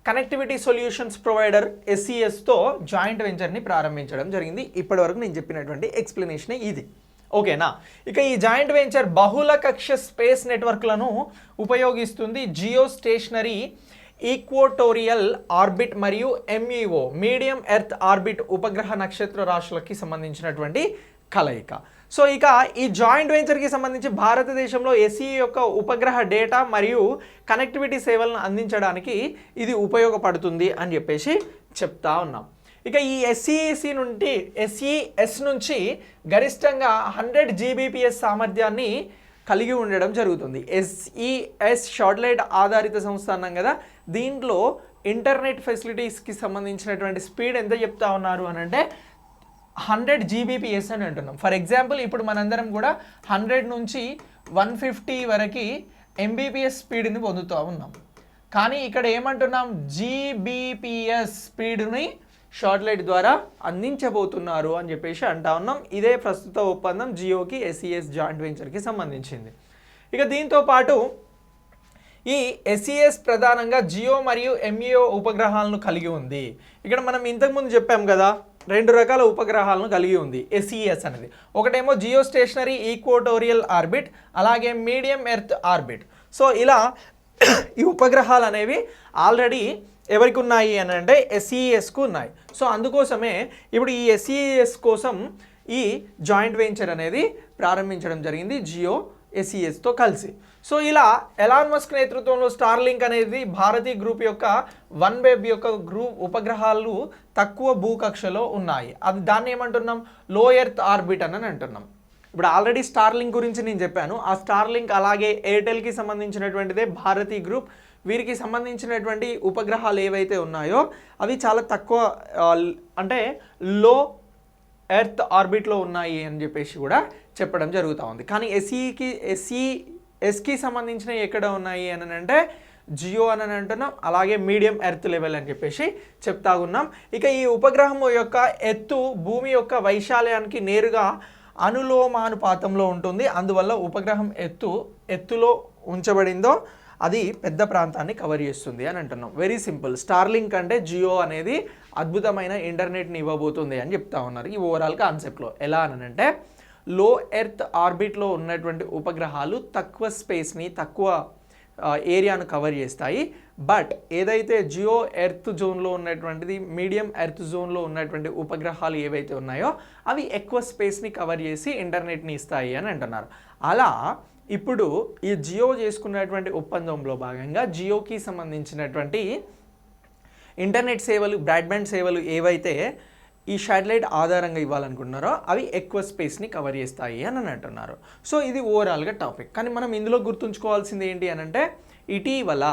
connectivity solutions provider SESతో జాయింట్ వెంచర్ని ప్రారంభించడం జరిగింది. ఇప్పటివరకు నేను చెప్పినటువంటి ఎక్స్ప్లెనేషన్ ఇది. ఓకేనా, ఇక ఈ జాయింట్ వెంచర్ బహుళ కక్ష స్పేస్ నెట్వర్క్లను ఉపయోగిస్తుంది. జియో స్టేషనరీ ఈక్వటోరియల్ ఆర్బిట్ మరియు MEO మీడియం ఎర్త్ ఆర్బిట్ ఉపగ్రహ నక్షత్ర రాశులకి సంబంధించినటువంటి కలయిక. సో ఇక ఈ జాయింట్ వెంచర్కి సంబంధించి భారతదేశంలో SE యొక్క ఉపగ్రహ డేటా మరియు కనెక్టివిటీ సేవలను అందించడానికి ఇది ఉపయోగపడుతుంది అని చెప్పేసి చెప్తా ఉన్నాం. ఇక ఈ SES నుంచి గరిష్టంగా 100 Gbps సామర్థ్యాన్ని కలిగి ఉండడం జరుగుతుంది. SES శాటిలైట్ ఆధారిత సంస్థ అన్నాం కదా, దీంట్లో ఇంటర్నెట్ ఫెసిలిటీస్కి సంబంధించినటువంటి స్పీడ్ ఎంత చెప్తా ఉన్నారు అని అంటే 100 Gbps అని అంటున్నాం. ఫర్ ఎగ్జాంపుల్ ఇప్పుడు మనందరం కూడా 100 నుంచి 150 వరకు Mbps స్పీడ్ని పొందుతూ ఉన్నాం. కానీ ఇక్కడ ఏమంటున్నాం, Gbps స్పీడ్ని శాటిలైట్ ద్వారా అందించబోతున్నారు అని చెప్పేసి అంటా ఉన్నాం. ఇదే ప్రస్తుత ఒప్పందం జియోకి SES జాయింట్ వెంచర్కి సంబంధించింది. ఇక దీంతో పాటు ఈ SES ప్రధానంగా జియో మరియు MEO ఉపగ్రహాలను కలిగి ఉంది. ఇక్కడ మనం ఇంతకుముందు చెప్పాం కదా, 2 రకాల ఉపగ్రహాలను కలిగి ఉంది SES అనేది. ఒకటేమో జియో స్టేషనరీ ఈక్వటోరియల్ ఆర్బిట్ అలాగే మీడియం ఎర్త్ ఆర్బిట్. సో ఇలా ఈ ఉపగ్రహాలు అనేవి ఆల్రెడీ ఎవరికి ఉన్నాయి అని అంటే SESకు ఉన్నాయి. సో అందుకోసమే ఇప్పుడు ఈ SES కోసం ఈ జాయింట్ వెంచర్ అనేది ప్రారంభించడం జరిగింది జియో SESతో కలిసి. సో ఇలా ఎలాన్ మస్క్ నేతృత్వంలో స్టార్లింక్ అనేది భారతీ గ్రూప్ యొక్క OneWeb యొక్క గ్రూప్ ఉపగ్రహాలు తక్కువ భూకక్షలో ఉన్నాయి. అది దాన్ని ఏమంటున్నాం, లో ఎర్త్ ఆర్బిట్ అని అంటున్నాం. ఇప్పుడు ఆల్రెడీ స్టార్లింక్ గురించి నేను చెప్పాను. ఆ స్టార్లింక్ అలాగే ఎయిర్టెల్కి సంబంధించినటువంటిదే భారతీ గ్రూప్. వీరికి సంబంధించినటువంటి ఉపగ్రహాలు ఏవైతే ఉన్నాయో అవి చాలా తక్కువ అంటే లో ఎర్త్ ఆర్బిట్లో ఉన్నాయి అని చెప్పేసి కూడా చెప్పడం జరుగుతూ ఉంది. కానీ SESకి సంబంధించిన ఎక్కడ ఉన్నాయి అని అంటే జియో అని అంటున్నాం, అలాగే మీడియం ఎర్త్ లెవెల్ అని చెప్పేసి చెప్తా ఉన్నాం. ఇక ఈ ఉపగ్రహం యొక్క ఎత్తు భూమి యొక్క వైశాల్యానికి నేరుగా అనులోమానుపాతంలో ఉంటుంది. అందువల్ల ఉపగ్రహం ఎత్తులో ఉంచబడిందో అది పెద్ద ప్రాంతాన్ని కవర్ చేస్తుంది అని అంటున్నాం. Very simple. స్టార్లింక్ అంటే జియో అనేది అద్భుతమైన ఇంటర్నెట్ని ఇవ్వబోతుంది అని చెప్తా ఉన్నారు ఈ ఓవరాల్ కాన్సెప్ట్లో. ఎలా అని అంటే లో ఎర్త్ ఆర్బిట్లో ఉన్నటువంటి ఉపగ్రహాలు తక్కువ స్పేస్ని, తక్కువ ఏరియాను కవర్ చేస్తాయి. బట్ ఏదైతే జియో ఎర్త్ జోన్లో ఉన్నటువంటిది, మీడియం ఎర్త్ జోన్లో ఉన్నటువంటి ఉపగ్రహాలు ఏవైతే ఉన్నాయో అవి ఎక్కువ స్పేస్ని కవర్ చేసి ఇంటర్నెట్ని ఇస్తాయి అని అంటున్నారు. అలా ఇప్పుడు ఈ జియో చేసుకున్నటువంటి ఒప్పందంలో భాగంగా జియోకి సంబంధించినటువంటి ఇంటర్నెట్ సేవలు, బ్రాడ్బ్యాండ్ సేవలు ఏవైతే ఈ శాటిలైట్ ఆధారంగా ఇవ్వాలనుకుంటున్నారో అవి ఎక్కువ స్పేస్ని కవర్ చేస్తాయి అని అంటున్నారు. సో ఇది ఓవరాల్గా టాపిక్. కానీ మనం ఇందులో గుర్తుంచుకోవాల్సింది ఏంటి అని అంటే ఇటీవల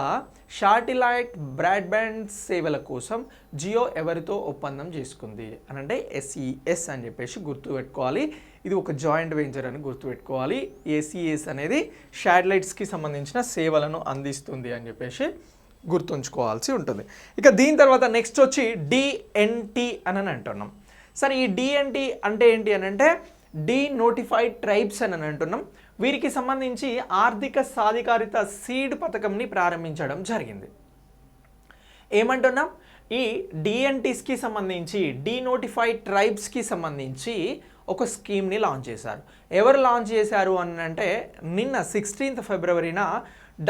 శాటిలైట్ బ్రాడ్బ్యాండ్ సేవల కోసం జియో ఎవరితో ఒప్పందం చేసుకుంది అని అంటే SES అని చెప్పేసి గుర్తుపెట్టుకోవాలి. ఇది ఒక జాయింట్ వెంచర్ అని గుర్తుపెట్టుకోవాలి. SES అనేది శాటిలైట్స్కి సంబంధించిన సేవలను అందిస్తుంది అని చెప్పేసి గుర్తుంచుకోవాల్సి ఉంటుంది. ఇక దీని తర్వాత నెక్స్ట్ వచ్చి DNT అని అంటున్నాం. సరే ఈ DNT అంటే ఏంటి అని అంటే డీనోటిఫైడ్ ట్రైబ్స్ అని అంటున్నాం. వీరికి సంబంధించి ఆర్థిక సాధికారిత సీడ్ పథకంని ప్రారంభించడం జరిగింది. ఏమంటున్నాం, ఈ DNTస్కి సంబంధించి, డీనోటిఫైడ్ ట్రైబ్స్కి సంబంధించి ఒక స్కీమ్ని లాంచ్ చేశారు. ఎవరు లాంచ్ చేశారు అని అంటే నిన్న 16th ఫిబ్రవరిన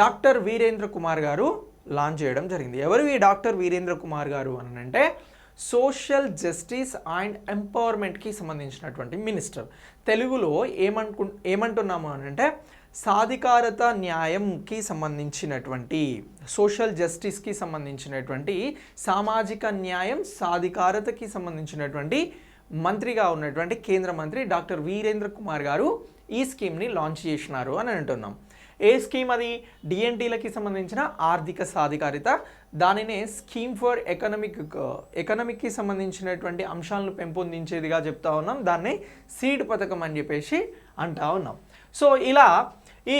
డాక్టర్ వీరేంద్ర కుమార్ గారు లాంచ్ చేయడం జరిగింది. ఎవరు ఈ డాక్టర్ వీరేంద్ర కుమార్ గారు అని అంటే సోషల్ జస్టిస్ అండ్ ఎంపవర్మెంట్కి సంబంధించినటువంటి మినిస్టర్. తెలుగులో ఏమంటున్నాము అని అంటే సాధికారత న్యాయంకి సంబంధించినటువంటి, సోషల్ జస్టిస్కి సంబంధించినటువంటి, సామాజిక న్యాయం సాధికారతకి సంబంధించినటువంటి మంత్రిగా ఉన్నటువంటి కేంద్ర మంత్రి డాక్టర్ వీరేంద్ర కుమార్ గారు ఈ స్కీమ్ని లాంచ్ చేసినారు అని అంటున్నాం. ఏ స్కీమ్ అది? DNTలకి సంబంధించిన ఆర్థిక సాధికారిత. దానినే స్కీమ్ ఫర్ ఎకనామిక్కి సంబంధించినటువంటి అంశాలను పెంపొందించేదిగా చెప్తా ఉన్నాం. దాన్ని సీడ్ పథకం అని చెప్పేసి అంటా ఉన్నాం. సో ఇలా ఈ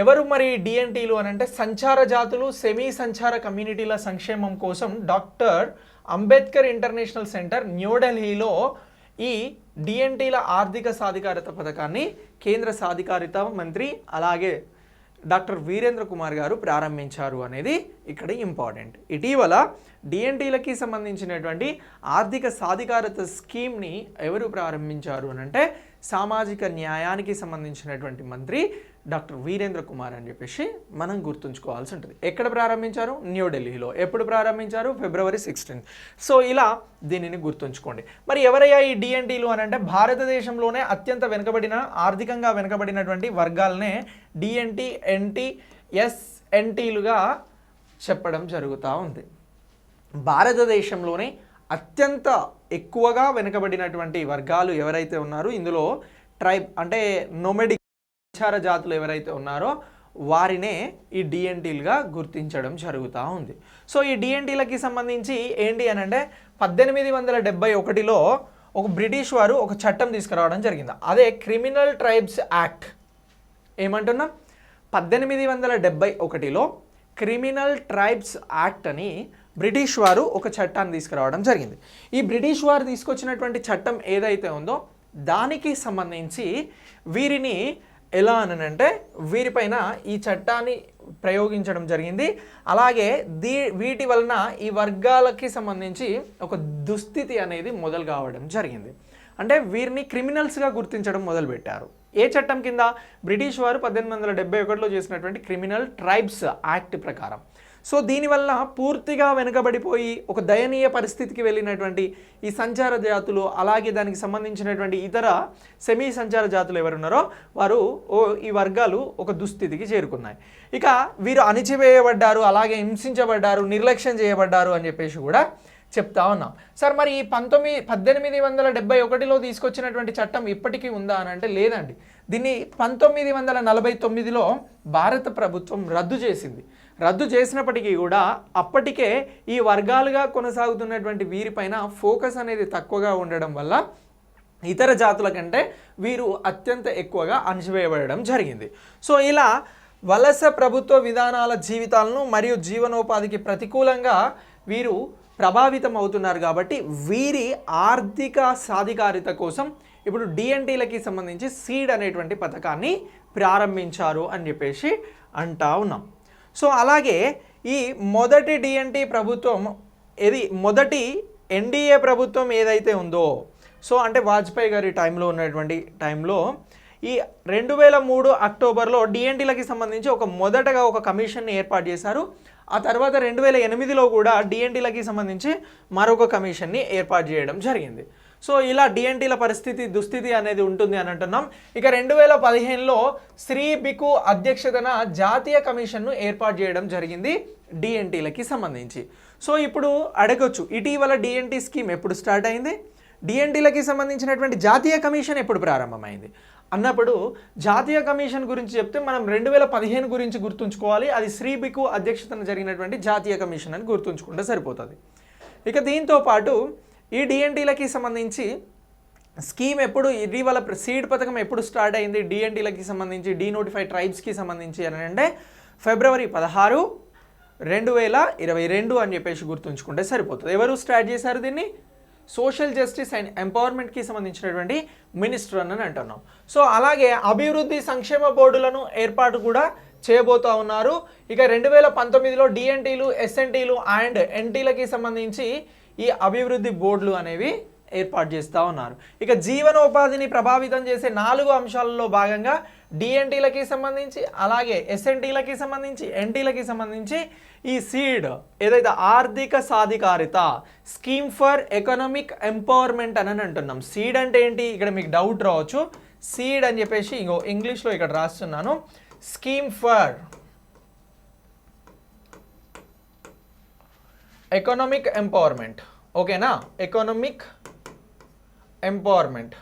ఎవరు మరి DNTలు అని అంటే సంచార జాతులు, సెమీ సంచార కమ్యూనిటీల సంక్షేమం కోసం డాక్టర్ అంబేద్కర్ ఇంటర్నేషనల్ సెంటర్ న్యూఢిల్లీలో ఈ DNTల ఆర్థిక సాధికారత పథకాన్ని కేంద్ర సాధికారిత మంత్రి అలాగే డాక్టర్ వీరేంద్ర కుమార్ గారు ప్రారంభించారు అనేది ఇక్కడ ఇంపార్టెంట్. ఇటీవల DNTలకి సంబంధించినటువంటి ఆర్థిక సాధికారత స్కీమ్ని ఎవరు ప్రారంభించారు అని అంటే సామాజిక న్యాయానికి సంబంధించినటువంటి మంత్రి డాక్టర్ వీరేంద్ర కుమార్ అని చెప్పేసి మనం గుర్తుంచుకోవాల్సి ఉంటుంది. ఎక్కడ ప్రారంభించారు? న్యూఢిల్లీలో. ఎప్పుడు ప్రారంభించారు? February 16th. సో ఇలా దీనిని గుర్తుంచుకోండి. మరి ఎవరయ్యా ఈ DNTలు అని అంటే భారతదేశంలోనే అత్యంత వెనుకబడిన, ఆర్థికంగా వెనుకబడినటువంటి వర్గాలనే DNT, NT, SNTలుగా చెప్పడం జరుగుతూ ఉంది. భారతదేశంలోనే అత్యంత ఎక్కువగా వెనుకబడినటువంటి వర్గాలు ఎవరైతే ఉన్నారో ఇందులో ట్రైబ్ అంటే నోమెడిక్ సంచార జాతులు ఎవరైతే ఉన్నారో వారినే ఈ DNTలుగా గుర్తించడం జరుగుతూ ఉంది. సో ఈ DNTలకి సంబంధించి ఏంటి అని అంటే 1871లో ఒక బ్రిటిష్ వారు ఒక చట్టం తీసుకురావడం జరిగింది. అదే క్రిమినల్ ట్రైబ్స్ యాక్ట్. ఏమంటున్నా 1871లో క్రిమినల్ ట్రైబ్స్ యాక్ట్ అని బ్రిటిష్ వారు ఒక చట్టాన్ని తీసుకురావడం జరిగింది. ఈ బ్రిటిష్ వారు తీసుకొచ్చినటువంటి చట్టం ఏదైతే ఉందో దానికి సంబంధించి వీరిని ఎలా అనంటే వీరిపైన ఈ చట్టాన్ని ప్రయోగించడం జరిగింది. అలాగే వీటి వలన ఈ వర్గాలకి సంబంధించి ఒక దుస్థితి అనేది మొదలు కావడం జరిగింది. అంటే వీరిని క్రిమినల్స్గా గుర్తించడం మొదలుపెట్టారు. ఏ చట్టం కింద? బ్రిటిష్ వారు 1871లో చేసినటువంటి క్రిమినల్ ట్రైబ్స్ యాక్ట్ ప్రకారం. సో దీనివల్ల పూర్తిగా వెనుకబడిపోయి ఒక దయనీయ పరిస్థితికి వెళ్ళినటువంటి ఈ సంచార జాతులు అలాగే దానికి సంబంధించినటువంటి ఇతర సెమీ సంచార జాతులు ఎవరున్నారో వారు ఈ వర్గాలు ఒక దుస్థితికి చేరుకున్నాయి. ఇక వీరు అణిచివేయబడ్డారు, అలాగే హింసించబడ్డారు, నిర్లక్ష్యం చేయబడ్డారు అని చెప్పేసి కూడా చెప్తా ఉన్నాం. సార్ మరి ఈ 1871లో తీసుకొచ్చినటువంటి చట్టం ఇప్పటికీ ఉందా అని అంటే లేదండి. దీన్ని 1949లో భారత ప్రభుత్వం రద్దు చేసింది. రద్దు చేసినప్పటికీ కూడా అప్పటికే ఈ వర్గాలుగా కొనసాగుతున్నటువంటి వీరిపైన ఫోకస్ అనేది తక్కువగా ఉండడం వల్ల ఇతర జాతుల కంటే వీరు అత్యంత ఎక్కువగా అణచివేయబడడం జరిగింది. సో ఇలా వలస ప్రభుత్వ విధానాల జీవితాలను మరియు జీవనోపాధికి ప్రతికూలంగా వీరు ప్రభావితం అవుతున్నారు. కాబట్టి వీరి ఆర్థిక సాధికారిత కోసం ఇప్పుడు DNTలకి సంబంధించి సీడ్ అనేటువంటి పథకాన్ని ప్రారంభించారు అని చెప్పేసి అంటా ఉన్నాం. సో అలాగే ఈ మొదటి డిఎన్టీ ప్రభుత్వం మొదటి ఎన్డీఏ ప్రభుత్వం ఏదైతే ఉందో, సో అంటే వాజ్పేయి గారి టైంలో ఉన్నటువంటి టైంలో ఈ 2003 అక్టోబర్లో డిఎన్టీలకి సంబంధించి మొదటగా ఒక కమిషన్ని ఏర్పాటు చేశారు. ఆ తర్వాత 2008లో కూడా డిఎన్టీలకి సంబంధించి మరొక కమిషన్ని ఏర్పాటు చేయడం జరిగింది. సో ఇలా డిఎన్టీల దుస్థితి అనేది ఉంటుంది అని అంటున్నాం. ఇక 2015లో శ్రీ బికు అధ్యక్షతన జాతీయ కమిషన్ను ఏర్పాటు చేయడం జరిగింది డిఎన్టీలకి సంబంధించి. సో ఇప్పుడు అడగొచ్చు, ఇటీవల డిఎన్టీ స్కీమ్ ఎప్పుడు స్టార్ట్ అయింది, డిఎన్టీలకి సంబంధించినటువంటి జాతీయ కమిషన్ ఎప్పుడు ప్రారంభమైంది అన్నప్పుడు, జాతీయ కమిషన్ గురించి చెప్తే మనం 2015 గురించి గుర్తుంచుకోవాలి. అది శ్రీ బికు అధ్యక్షతన జరిగినటువంటి జాతీయ కమిషన్ అని గుర్తుంచుకుంటే సరిపోతుంది. ఇక దీంతో పాటు ఈ డిఎన్టీలకి సంబంధించి స్కీమ్ ఇటీవల సీడ్ పథకం ఎప్పుడు స్టార్ట్ అయింది డిఎన్టీలకి సంబంధించి, డీనోటిఫైడ్ ట్రైబ్స్కి సంబంధించి అని అంటే ఫిబ్రవరి 16, 2022 అని చెప్పేసి గుర్తుంచుకుంటే సరిపోతుంది. ఎవరు స్టార్ట్ చేశారు దీన్ని? సోషల్ జస్టిస్ అండ్ ఎంపవర్మెంట్కి సంబంధించినటువంటి మినిస్టర్ అని అంటున్నాం. సో అలాగే అభివృద్ధి సంక్షేమ బోర్డులను ఏర్పాటు కూడా చేయబోతూ ఉన్నారు. ఇక 2019లో డిఎన్టీలు, ఎస్ఎన్టీలు అండ్ ఎన్టీలకి సంబంధించి ఈ అభివృద్ధి బోర్డులు అనేవి ఏర్పాటు చేస్తూ ఉన్నారు. ఇక జీవనోపాధిని ప్రభావితం చేసే 4 అంశాలలో భాగంగా డిఎన్టీలకి సంబంధించి, అలాగే ఎస్ఎన్టీలకి సంబంధించి, ఎన్టీలకి సంబంధించి ఈ సీడ్ ఏదైతే ఆర్థిక సాధికారిత స్కీమ్ ఫర్ ఎకనామిక్ ఎంపవర్మెంట్ అని అంటున్నాం. సీడ్ అంటే ఏంటి? ఇక్కడ మీకు డౌట్ రావచ్చు. సీడ్ అని చెప్పేసి ఇంగ్లీష్లో ఇక్కడ రాస్తున్నాను, స్కీమ్ ఫర్ ఎకనామిక్ ఎంపవర్మెంట్. ఓకేనా? Economic empowerment.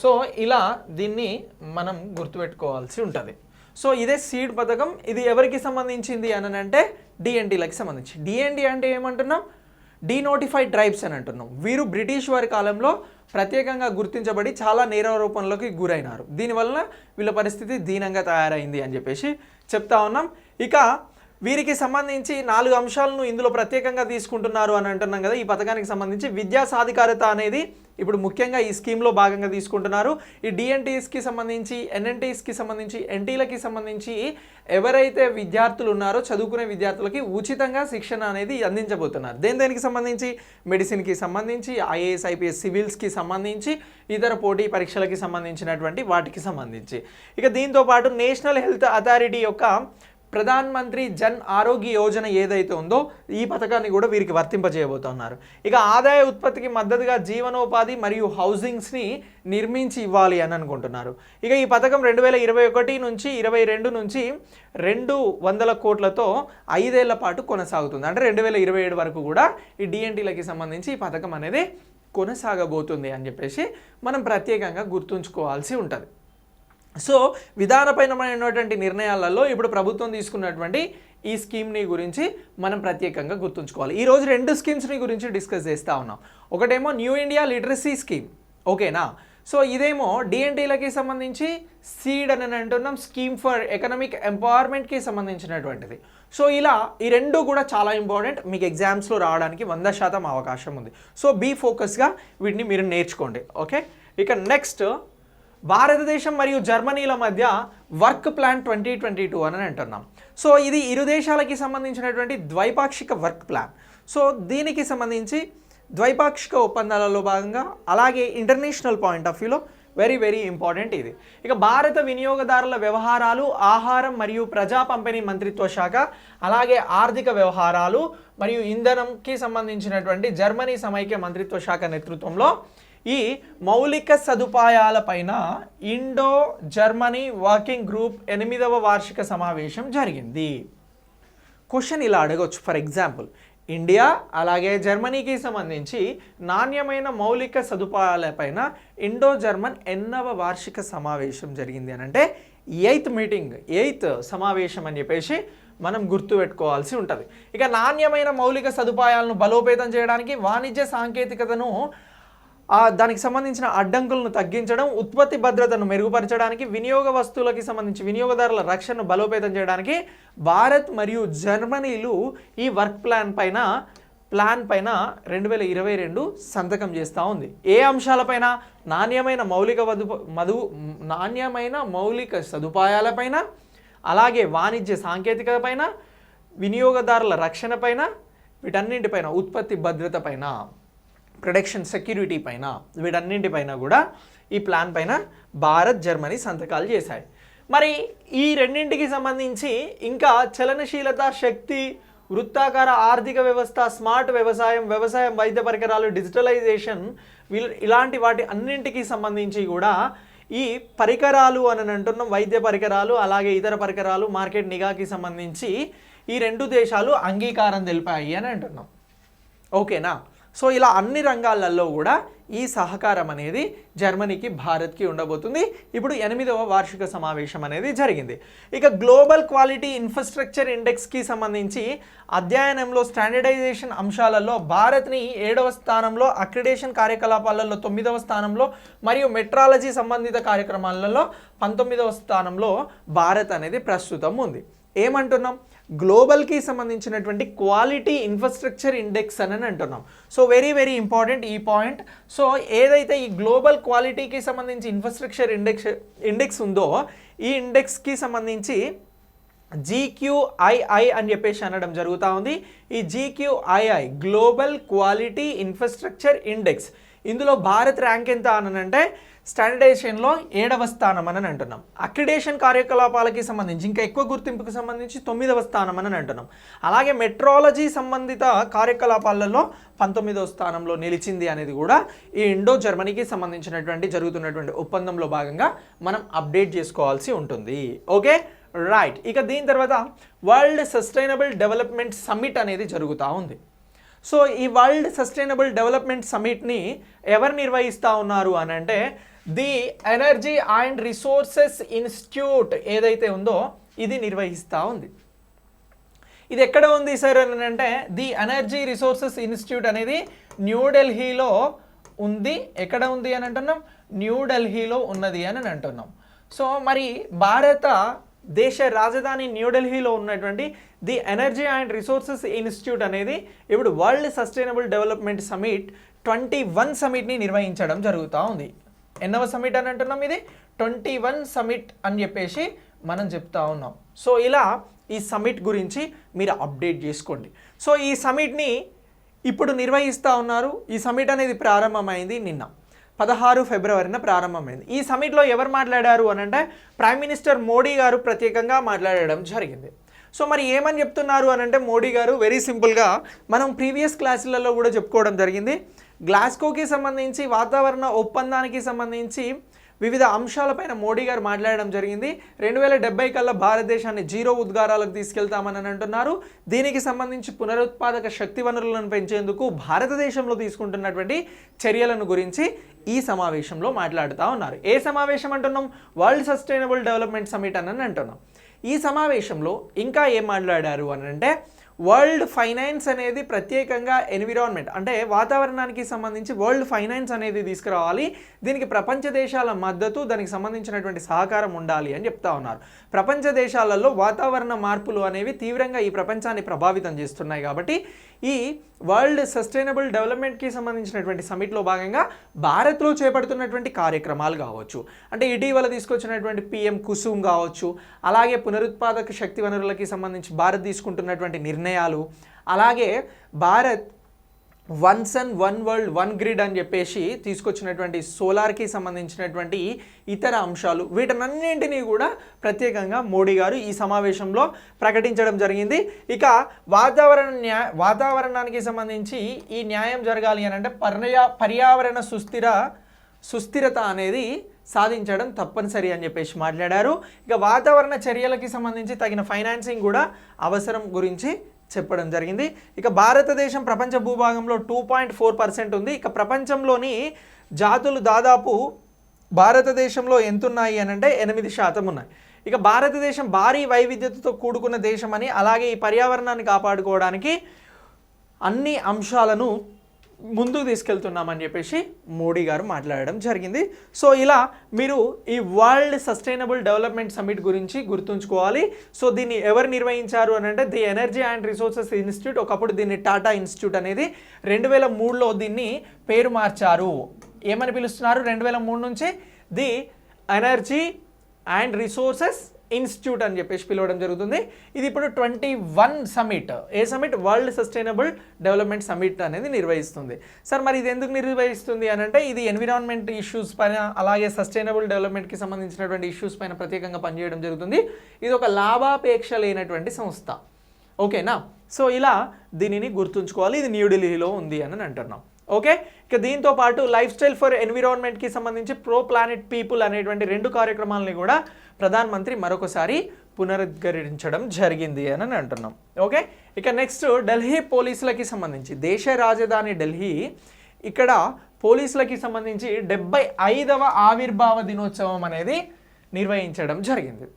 సో ఇలా దీన్ని మనం గుర్తుపెట్టుకోవాల్సి ఉంటుంది. సో ఇదే సీడ్ పథకం. ఇది ఎవరికి సంబంధించింది అని అంటే డిఎన్టీలకి సంబంధించి. డిఎన్టీ అంటే ఏమంటున్నాం? డీనోటిఫైడ్ ట్రైబ్స్ అని అంటున్నాం. వీరు బ్రిటిష్ వారి కాలంలో ప్రత్యేకంగా గుర్తించబడి చాలా నేరారోపణలకు గురైనారు. దీనివల్ల వీళ్ళ పరిస్థితి దీనంగా తయారైంది అని చెప్పేసి చెప్తా ఉన్నాం. ఇక వీరికి సంబంధించి 4 అంశాలను ఇందులో ప్రత్యేకంగా తీసుకుంటున్నారు అని అంటున్నాం కదా. ఈ పథకానికి సంబంధించి విద్యా సాధికారత అనేది ఇప్పుడు ముఖ్యంగా ఈ స్కీమ్లో భాగంగా తీసుకుంటున్నారు. ఈ డిఎన్టీస్కి సంబంధించి, ఎన్ఎన్టీస్కి సంబంధించి, ఎన్టీలకి సంబంధించి ఎవరైతే విద్యార్థులు ఉన్నారో చదువుకునే విద్యార్థులకి ఉచితంగా శిక్షణ అనేది అందించబోతున్నారు. దేనికి సంబంధించి? మెడిసిన్కి సంబంధించి, ఐఏఎస్, ఐపీఎస్, సివిల్స్కి సంబంధించి, ఇతర పోటీ పరీక్షలకి సంబంధించినటువంటి వాటికి సంబంధించి. ఇక దీంతో పాటు నేషనల్ హెల్త్ అథారిటీ యొక్క ప్రధాన్ మంత్రి జన్ ఆరోగ్య యోజన ఏదైతే ఉందో ఈ పథకాన్ని కూడా వీరికి వర్తింపజేయబోతున్నారు. ఇక ఆదాయ ఉత్పత్తికి మద్దతుగా జీవనోపాధి మరియు హౌసింగ్స్ని నిర్మించి ఇవ్వాలి అని అనుకుంటున్నారు. ఇక ఈ పథకం 2021 నుంచి 22 నుంచి 200 కోట్లతో 5 ఏళ్ల పాటు కొనసాగుతుంది. అంటే 2027 వరకు కూడా ఈ డిఎన్టీలకి సంబంధించి ఈ పథకం అనేది కొనసాగబోతుంది అని చెప్పేసి మనం ప్రత్యేకంగా గుర్తుంచుకోవాల్సి ఉంటుంది. సో విధానపరమైనటువంటి నిర్ణయాలలో ఇప్పుడు ప్రభుత్వం తీసుకున్నటువంటి ఈ స్కీమ్ని గురించి మనం ప్రత్యేకంగా గుర్తుంచుకోవాలి. ఈరోజు 2 స్కీమ్స్ని గురించి డిస్కస్ చేస్తూ ఉన్నాం. ఒకటేమో న్యూ ఇండియా లిటరసీ స్కీమ్. ఓకేనా? సో ఇదేమో డిఎన్టీలకి సంబంధించి సీడ్ అని అంటున్నాం, స్కీమ్ ఫర్ ఎకనామిక్ ఎంపవర్మెంట్కి సంబంధించినటువంటిది. సో ఇలా ఈ 2 కూడా చాలా ఇంపార్టెంట్. మీకు ఎగ్జామ్స్లో రావడానికి 100% అవకాశం ఉంది. సో బీ ఫోకస్గా వీటిని మీరు నేర్చుకోండి. ఓకే. ఇక నెక్స్ట్, భారతదేశం మరియు జర్మనీల మధ్య వర్క్ ప్లాన్ 2022 అని అంటున్నాం. సో ఇది ఇరు దేశాలకి సంబంధించినటువంటి ద్వైపాక్షిక వర్క్ ప్లాన్. సో దీనికి సంబంధించి ద్వైపాక్షిక ఒప్పందాలలో భాగంగా, అలాగే ఇంటర్నేషనల్ పాయింట్ ఆఫ్ వ్యూలో వెరీ ఇంపార్టెంట్ ఇది. ఇక భారత వినియోగదారుల వ్యవహారాలు, ఆహారం మరియు ప్రజా పంపిణీ మంత్రిత్వ శాఖ, అలాగే ఆర్థిక వ్యవహారాలు మరియు ఇంధనంకి సంబంధించినటువంటి జర్మనీ సమైక్య మంత్రిత్వ శాఖ నేతృత్వంలో ఈ మౌలిక సదుపాయాలపైన ఇండో జర్మనీ వర్కింగ్ గ్రూప్ 8వ వార్షిక సమావేశం జరిగింది. క్వశ్చన్ ఇలా అడగవచ్చు. ఫర్ ఎగ్జాంపుల్, ఇండియా అలాగే జర్మనీకి సంబంధించి నాణ్యమైన మౌలిక సదుపాయాలపైన ఇండో జర్మన్ 8వ వార్షిక సమావేశం జరిగింది అని అంటే 8th సమావేశం అని చెప్పేసి మనం గుర్తుపెట్టుకోవాల్సి ఉంటుంది. ఇక నాణ్యమైన మౌలిక సదుపాయాలను బలోపేతం చేయడానికి, వాణిజ్య సాంకేతికతను దానికి సంబంధించిన అడ్డంకులను తగ్గించడం, ఉత్పత్తి భద్రతను మెరుగుపరచడానికి, వినియోగ వస్తువులకి సంబంధించి వినియోగదారుల రక్షణను బలోపేతం చేయడానికి భారత్ మరియు జర్మనీలు ఈ వర్క్ ప్లాన్ పైన ప్లాన్ పైన 2022 సంతకం చేస్తూ ఉంది. ఏ అంశాలపైన? నాణ్యమైన మౌలిక సదుపాయాలపైన, అలాగే వాణిజ్య సాంకేతికత పైన, వినియోగదారుల రక్షణ పైన, వీటన్నింటిపైన, ఉత్పత్తి భద్రత పైన, ప్రొడక్షన్ సెక్యూరిటీ పైన, వీటన్నింటిపైన కూడా ఈ ప్లాన్ పైన భారత్, జర్మనీ సంతకాలు చేశాయి. మరి ఈ రెండింటికి సంబంధించి ఇంకా చలనశీలత, శక్తి, వృత్తాకార ఆర్థిక వ్యవస్థ, స్మార్ట్ వ్యవసాయం, వైద్య పరికరాలు, డిజిటలైజేషన్, ఇలాంటి వాటి అన్నింటికి సంబంధించి కూడా ఈ పరికరాలు అని అంటున్నాం, వైద్య పరికరాలు అలాగే ఇతర పరికరాలు మార్కెట్ నిఘాకి సంబంధించి ఈ రెండు దేశాలు అంగీకారం తెలిపాయి అని అంటున్నాం. ఓకేనా? సో ఇలా అన్ని రంగాలలో కూడా ఈ సహకారం అనేది జర్మనీకి, భారత్కి ఉండబోతుంది. ఇప్పుడు 8వ వార్షిక సమావేశం అనేది జరిగింది. ఇక గ్లోబల్ క్వాలిటీ ఇన్ఫ్రాస్ట్రక్చర్ ఇండెక్స్కి సంబంధించి అధ్యయనంలో స్టాండర్డైజేషన్ అంశాలలో భారత్ని 7వ స్థానంలో, అక్రిడేషన్ కార్యకలాపాలలో 9వ స్థానంలో మరియు మెట్రాలజీ సంబంధిత కార్యక్రమాలలో 19వ స్థానంలో భారత్ అనేది ప్రస్తుతం ఉంది. ఏమంటున్నాం? గ్లోబల్కి సంబంధించినటువంటి క్వాలిటీ ఇన్ఫ్రాస్ట్రక్చర్ ఇండెక్స్ అని అంటున్నాం. సో వెరీ ఇంపార్టెంట్ ఈ పాయింట్. సో ఏదైతే ఈ గ్లోబల్ క్వాలిటీకి సంబంధించి ఇన్ఫ్రాస్ట్రక్చర్ ఇండెక్స్ ఉందో ఈ ఇండెక్స్కి సంబంధించి GQII అని చెప్పేసి అనడం జరుగుతూ ఉంది. ఈ GQII global quality infrastructure index, ఇందులో భారత్ ర్యాంక్ ఎంత అని అంటే స్టాండర్డైజేషన్లో 7వ స్థానం అని అంటున్నాం. అక్రిడేషన్ కార్యకలాపాలకి సంబంధించి ఇంకా ఎక్కువ గుర్తింపుకి సంబంధించి 9వ స్థానం అని అంటున్నాం. అలాగే మెట్రాలజీ సంబంధిత కార్యకలాపాలలో 19వ స్థానంలో నిలిచింది అనేది కూడా ఈ ఇండో జర్మనీకి సంబంధించినటువంటి జరుగుతున్నటువంటి ఒప్పందంలో భాగంగా మనం అప్డేట్ చేసుకోవాల్సి ఉంటుంది. Okay, right. ఇక దీని తర్వాత వరల్డ్ సస్టైనబుల్ డెవలప్మెంట్ సమ్మిట్ అనేది జరుగుతూ ఉంది. సో ఈ వరల్డ్ సస్టైనబుల్ డెవలప్మెంట్ సమ్మిట్ని ఎవరు నిర్వహిస్తూ ఉన్నారు అని అంటే the energy and resources institute ఏదైతే ఉందో ఇది నిర్వహిస్తూ ఉంది. ఇది ఎక్కడ ఉంది సార్ అని అంటే ది ఎనర్జీ రిసోర్సెస్ ఇన్స్టిట్యూట్ అనేది న్యూఢిల్లీలో ఉంది. ఎక్కడ ఉంది అని అంటున్నాం? న్యూఢిల్లీలో ఉన్నది అని అంటున్నాం. సో మరి భారత దేశ రాజధాని న్యూఢిల్లీలో ఉన్నటువంటి the energy and resources institute అనేది ఇప్పుడు వరల్డ్ సస్టైనబుల్ డెవలప్మెంట్ సమిట్ 21 సమిట్ని నిర్వహించడం జరుగుతూ ఉంది. ఎన్నవ సమిట్ అని అంటున్నాం? ఇది 21 సమిట్ అని చెప్పేసి మనం చెప్తా ఉన్నాం. సో ఇలా ఈ సమిట్ గురించి మీరు అప్డేట్ చేసుకోండి. సో ఈ సమిట్ని ఇప్పుడు నిర్వహిస్తూ ఉన్నారు. ఈ సమిట్ అనేది ప్రారంభమైంది నిన్న 16 ఫిబ్రవరిన ప్రారంభమైంది. ఈ సమిట్లో ఎవరు మాట్లాడారు అని అంటే ప్రైమ్ మినిస్టర్ మోడీ గారు ప్రత్యేకంగా మాట్లాడడం జరిగింది. సో మరి ఏమని చెప్తున్నారు అని అంటే మోడీ గారు వెరీ సింపుల్గా మనం ప్రీవియస్ క్లాసులలో కూడా చెప్పుకోవడం జరిగింది. గ్లాస్గోకి సంబంధించి వాతావరణ ఒప్పందానికి సంబంధించి వివిధ అంశాలపైన మోడీ గారు మాట్లాడడం జరిగింది. 2070 కల్లా భారతదేశాన్ని 0 ఉద్గారాలకు తీసుకెళ్తామని అంటున్నారు. దీనికి సంబంధించి పునరుత్పాదక శక్తి వనరులను పెంచేందుకు భారతదేశంలో తీసుకుంటున్నటువంటి చర్యలను గురించి ఈ సమావేశంలో మాట్లాడుతూ ఉన్నారు. ఏ సమావేశం అంటున్నాం? వరల్డ్ సస్టైనబుల్ డెవలప్మెంట్ సమిట్ అని అంటున్నాం. ఈ సమావేశంలో ఇంకా ఏం మాట్లాడారు అని అంటే వరల్డ్ ఫైనాన్స్ అనేది ప్రత్యేకంగా ఎన్విరాన్మెంట్ అంటే వాతావరణానికి సంబంధించి వరల్డ్ ఫైనాన్స్ అనేది తీసుకురావాలి. దీనికి ప్రపంచ దేశాల మద్దతు, దానికి సంబంధించినటువంటి సహకారం ఉండాలి అని చెప్తా ఉన్నారు. ప్రపంచ దేశాలలో వాతావరణ మార్పులు అనేవి తీవ్రంగా ఈ ప్రపంచాన్ని ప్రభావితం చేస్తున్నాయి. కాబట్టి ఈ వరల్డ్ సస్టైనబుల్ డెవలప్మెంట్కి సంబంధించినటువంటి సమిట్లో భాగంగా భారత్లో చేపడుతున్నటువంటి కార్యక్రమాలు కావచ్చు, అంటే ఇటీవల తీసుకొచ్చినటువంటి PM కుసుమ్ కావచ్చు, అలాగే పునరుత్పాదక శక్తి వనరులకి సంబంధించి భారత్ తీసుకుంటున్నటువంటి నిర్ణయాలు, అలాగే Bharat one sun one world one grid అని చెప్పేసి తీసుకొచ్చినటువంటి సోలార్కి సంబంధించినటువంటి ఇతర అంశాలు, వీటన్నింటినీ కూడా ప్రత్యేకంగా మోడీ గారు ఈ సమావేశంలో ప్రకటించడం జరిగింది. ఇక వాతావరణానికి సంబంధించి ఈ న్యాయం జరగాలి అని అంటే పర్యావరణ సుస్థిరత అనేది సాధించడం తప్పనిసరి అని చెప్పేసి మాట్లాడారు. ఇక వాతావరణ చర్యలకి సంబంధించి తగిన ఫైనాన్సింగ్ కూడా అవసరం గురించి చెప్పడం జరిగింది. ఇక భారతదేశం ప్రపంచ భూభాగంలో 2.4% ఉంది. ఇక ప్రపంచంలోని జాతులు దాదాపు భారతదేశంలో ఎంతున్నాయి అని అంటే 8% ఉన్నాయి. ఇక భారతదేశం భారీ వైవిధ్యతతో కూడుకున్న దేశం అని, అలాగే ఈ పర్యావరణాన్ని కాపాడుకోవడానికి అన్ని అంశాలను ముందుకు తీసుకెళ్తున్నామని చెప్పేసి మోడీ గారు మాట్లాడడం జరిగింది. సో ఇలా మీరు ఈ వరల్డ్ సస్టైనబుల్ డెవలప్మెంట్ సమిట్ గురించి గుర్తుంచుకోవాలి. సో దీన్ని ఎవరు నిర్వహించారు అని అంటే the energy and resources institute, ఒకప్పుడు దీన్ని టాటా ఇన్స్టిట్యూట్ అనేది 2003లో దీన్ని పేరు మార్చారు. ఏమని పిలుస్తున్నారు 2003 నుంచి? The energy and resources institute అని చెప్పేసి పిలవడం జరుగుతుంది. ఇది ఇప్పుడు 21 సమిట్, ఏ summit? World sustainable development summit అనేది నిర్వహిస్తుంది. సార్ మరి ఇది ఎందుకు నిర్వహిస్తుంది అని అంటే ఇది ఎన్విరాన్మెంట్ ఇష్యూస్ పైన అలాగే సస్టైనబుల్ డెవలప్మెంట్కి సంబంధించినటువంటి ఇష్యూస్ పైన ప్రత్యేకంగా పనిచేయడం జరుగుతుంది. ఇది ఒక లాభాపేక్ష లేనటువంటి సంస్థ, ఓకేనా? సో ఇలా దీనిని గుర్తుంచుకోవాలి. ఇది న్యూఢిల్లీలో ఉంది అని అంటున్నాం, ఓకే. ఇక దీంతో పాటు లైఫ్ స్టైల్ ఫర్ ఎన్విరాన్మెంట్కి సంబంధించి ప్రో ప్లానెట్ పీపుల్ అనేటువంటి 2 కార్యక్రమాలని కూడా ప్రధానమంత్రి మరొకసారి పునరుద్ధరించడం జరిగింది అని అంటున్నాం, ఓకే. ఇక నెక్స్ట్ ఢిల్లీ పోలీసులకి సంబంధించి, దేశ రాజధాని ఢిల్లీ, ఇక్కడ పోలీసులకి సంబంధించి 75వ ఆవిర్భావ దినోత్సవం అనేది నిర్వహించడం జరిగింది.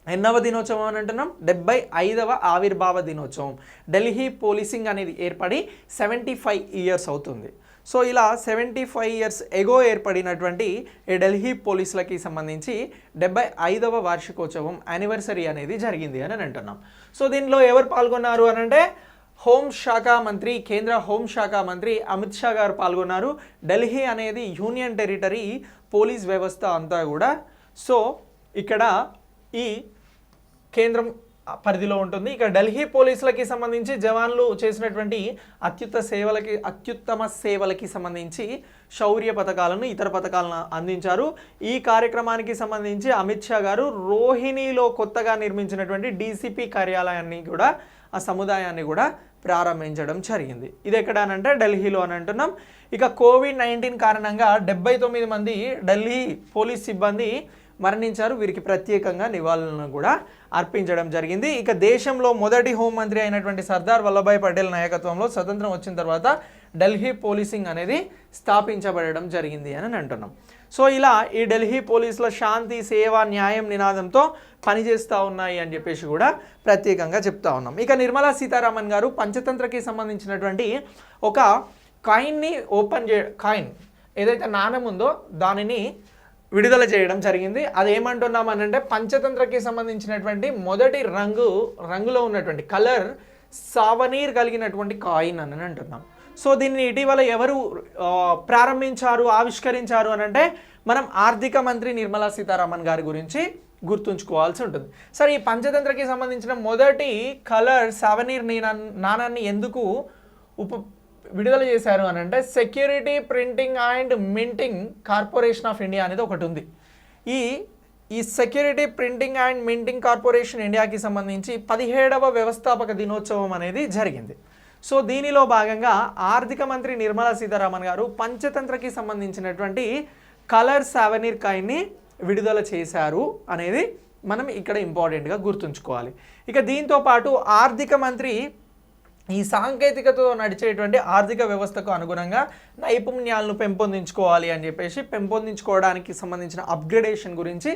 ఎన్నవ దినోత్సవం అని అంటున్నాం? 75వ ఆవిర్భావ దినోత్సవం. ఢిల్లీ పోలీసింగ్ అనేది ఏర్పడి 75 ఇయర్స్ అవుతుంది. సో ఇలా 75 ఇయర్స్ ఎగో ఏర్పడినటువంటి ఈ ఢిల్లీ పోలీసులకి సంబంధించి 75వ వార్షికోత్సవం యానివర్సరీ అనేది జరిగింది అని అంటున్నాం. సో దీనిలో ఎవరు పాల్గొన్నారు అని అంటే హోంశాఖ మంత్రి, కేంద్ర హోంశాఖ మంత్రి అమిత్ షా గారు పాల్గొన్నారు. ఢిల్లీ అనేది యూనియన్ టెరిటరీ పోలీస్ వ్యవస్థ అంతా కూడా సో ఇక్కడ ఈ కేంద్రం పరిధిలో ఉంటుంది. ఇక ఢిల్లీ పోలీసులకి సంబంధించి జవాన్లు చేసినటువంటి అత్యుత్తమ సేవలకి సంబంధించి శౌర్య పథకాలను, ఇతర పథకాలను అందించారు. ఈ కార్యక్రమానికి సంబంధించి అమిత్ షా గారు రోహిణిలో కొత్తగా నిర్మించినటువంటి డీసీపీ కార్యాలయాన్ని కూడా, ఆ సముదాయాన్ని కూడా ప్రారంభించడం జరిగింది. ఇది ఎక్కడ అనంటే ఢిల్లీలో అని అంటున్నాం. ఇక కోవిడ్-19 కారణంగా 79 మంది ఢిల్లీ పోలీస్ సిబ్బంది మరణించారు. వీరికి ప్రత్యేకంగా నివాళులను కూడా అర్పించడం జరిగింది. ఇక దేశంలో మొదటి హోంమంత్రి అయినటువంటి సర్దార్ వల్లభాయ్ పటేల్ నాయకత్వంలో స్వతంత్రం వచ్చిన తర్వాత ఢిల్లీ పోలీసింగ్ అనేది స్థాపించబడడం జరిగింది అని అంటున్నాం. సో ఇలా ఈ ఢిల్లీ పోలీసుల శాంతి, సేవ, న్యాయం నినాదంతో పనిచేస్తూ ఉన్నాయి అని చెప్పేసి కూడా ప్రత్యేకంగా చెప్తా ఉన్నాం. ఇక నిర్మలా సీతారామన్ గారు పంచతంత్రకి సంబంధించినటువంటి ఒక కాయిన్ని కాయిన్ ఏదైతే నాణెం ఉందో దానిని విడుదల చేయడం జరిగింది. అది ఏమంటున్నామనంటే పంచతంత్రకి సంబంధించినటువంటి మొదటి రంగులో ఉన్నటువంటి కలర్ సావనీర్ కలిగినటువంటి కాయిన్ అని అంటున్నాం. సో దీన్ని ఇటీవల ఎవరు ప్రారంభించారు, ఆవిష్కరించారు అని అంటే మనం ఆర్థిక మంత్రి నిర్మలా సీతారామన్ గారి గురించి గుర్తుంచుకోవాల్సి ఉంటుంది. సరే, ఈ పంచతంత్రకి సంబంధించిన మొదటి కలర్ సావనీర్ నాణాన్ని ఎందుకు విడుదల చేశారు అని అంటే security printing and minting corporation of India అనేది ఒకటి ఉంది. ఈ security printing and minting corporation ఇండియాకి సంబంధించి 17వ వ్యవస్థాపక దినోత్సవం అనేది జరిగింది. సో దీనిలో భాగంగా ఆర్థిక మంత్రి నిర్మలా సీతారామన్ గారు పంచతంత్రకి సంబంధించినటువంటి కలర్ సావనీర్ కాయిన్ని విడుదల చేశారు అనేది మనం ఇక్కడ ఇంపార్టెంట్గా గుర్తుంచుకోవాలి. ఇక దీంతో పాటు ఆర్థిక మంత్రి ఈ సాంకేతికతతో నడిచేటువంటి ఆర్థిక వ్యవస్థకు అనుగుణంగా నైపుణ్యాలను పెంపొందించుకోవాలి అని చెప్పేసి, పెంపొందించుకోవడానికి సంబంధించిన అప్గ్రేడేషన్ గురించి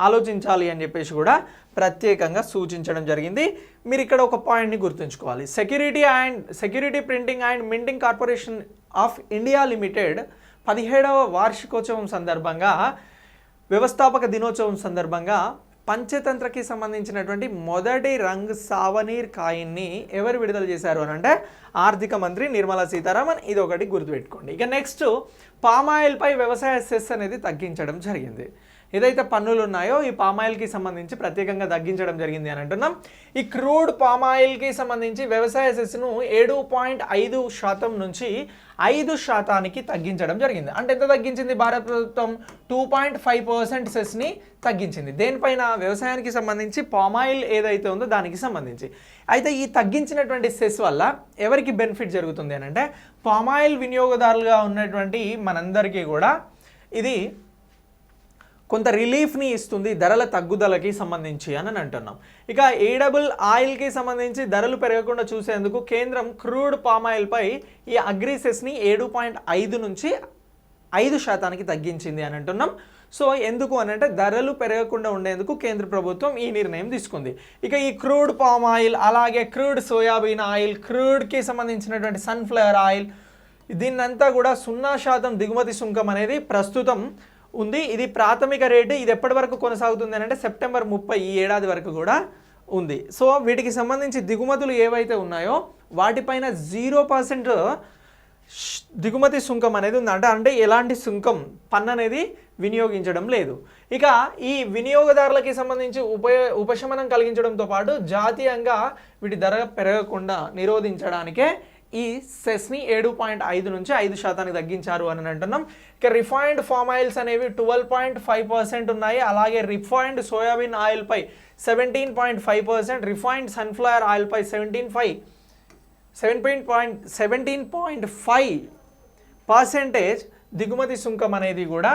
ఆలోచించాలి అని చెప్పేసి కూడా ప్రత్యేకంగా సూచించడం జరిగింది. మీరు ఇక్కడ ఒక పాయింట్ని గుర్తుంచుకోవాలి. Security printing and minting corporation of India limited 17వ వార్షికోత్సవం సందర్భంగా, వ్యవస్థాపక దినోత్సవం సందర్భంగా పంచతంత్రకి సంబంధించినటువంటి మొదటి రంగ్ సావనీర్ కాయిన్ని ఎవరు విడుదల చేశారు అని అంటే ఆర్థిక మంత్రి నిర్మలా సీతారామన్. ఇది ఒకటి గుర్తుపెట్టుకోండి. ఇక నెక్స్ట్ పామాయిల్పై వ్యవసాయ సెస్ అనేది తగ్గించడం జరిగింది. ఏదైతే పన్నులు ఉన్నాయో ఈ పామాయిల్కి సంబంధించి ప్రత్యేకంగా తగ్గించడం జరిగింది అని అంటున్నాం. ఈ క్రూడ్ పామాయిల్కి సంబంధించి వ్యవసాయ సెస్ను 7.5% నుంచి 5% తగ్గించడం జరిగింది. అంటే ఎంత తగ్గించింది? భారత ప్రభుత్వం 2.5% సెస్ని తగ్గించింది. దేనిపైన? వ్యవసాయానికి సంబంధించి పామాయిల్ ఏదైతే ఉందో దానికి సంబంధించి. అయితే ఈ తగ్గించినటువంటి సెస్ వల్ల ఎవరికి బెనిఫిట్ జరుగుతుంది అని అంటే పామాయిల్ వినియోగదారులుగా ఉన్నటువంటి మనందరికీ కూడా ఇది కొంత రిలీఫ్ని ఇస్తుంది ధరల తగ్గుదలకి సంబంధించి అని అంటున్నాం. ఇక ఎడిబుల్ ఆయిల్కి సంబంధించి ధరలు పెరగకుండా చూసేందుకు కేంద్రం క్రూడ్ పామాయిల్పై ఈ అగ్రిసెస్ని 7.5 నుంచి 5% తగ్గించింది అని అంటున్నాం. సో ఎందుకు అని అంటే ధరలు పెరగకుండా ఉండేందుకు కేంద్ర ప్రభుత్వం ఈ నిర్ణయం తీసుకుంది. ఇక ఈ క్రూడ్ పామ్ ఆయిల్, అలాగే క్రూడ్ సోయాబీన్ ఆయిల్, క్రూడ్కి సంబంధించినటువంటి సన్ఫ్లవర్ ఆయిల్, దీన్నంతా కూడా 0% దిగుమతి సుంకం అనేది ప్రస్తుతం ఉంది. ఇది ప్రాథమిక రేటు. ఇది ఎప్పటి వరకు కొనసాగుతుంది అంటే సెప్టెంబర్ 30 ఈ ఏడాది వరకు కూడా ఉంది. సో వీటికి సంబంధించి దిగుమతులు ఏవైతే ఉన్నాయో వాటిపైన 0% దిగుమతి సుంకం అనేది ఉంది. అంటే ఎలాంటి సుంకం పన్ను అనేది వినియోగించడం లేదు. ఇక ఈ వినియోగదారులకి సంబంధించి ఉపశమనం కలిగించడంతో పాటు జాతీయంగా వీటి ధర పెరగకుండా నిరోధించడానికే ఈ సెస్ని 7.5 నుంచి 5% తగ్గించారు అని అంటున్నాం. ఇక రిఫైన్డ్ ఫామ్ ఆయిల్స్ అనేవి 12.5% ఉన్నాయి. అలాగే రిఫైన్డ్ సోయాబీన్ ఆయిల్పై 17.5%, రిఫైన్డ్ సన్ఫ్లవర్ ఆయిల్పై 17.5% దిగుమతి సుంకం అనేది కూడా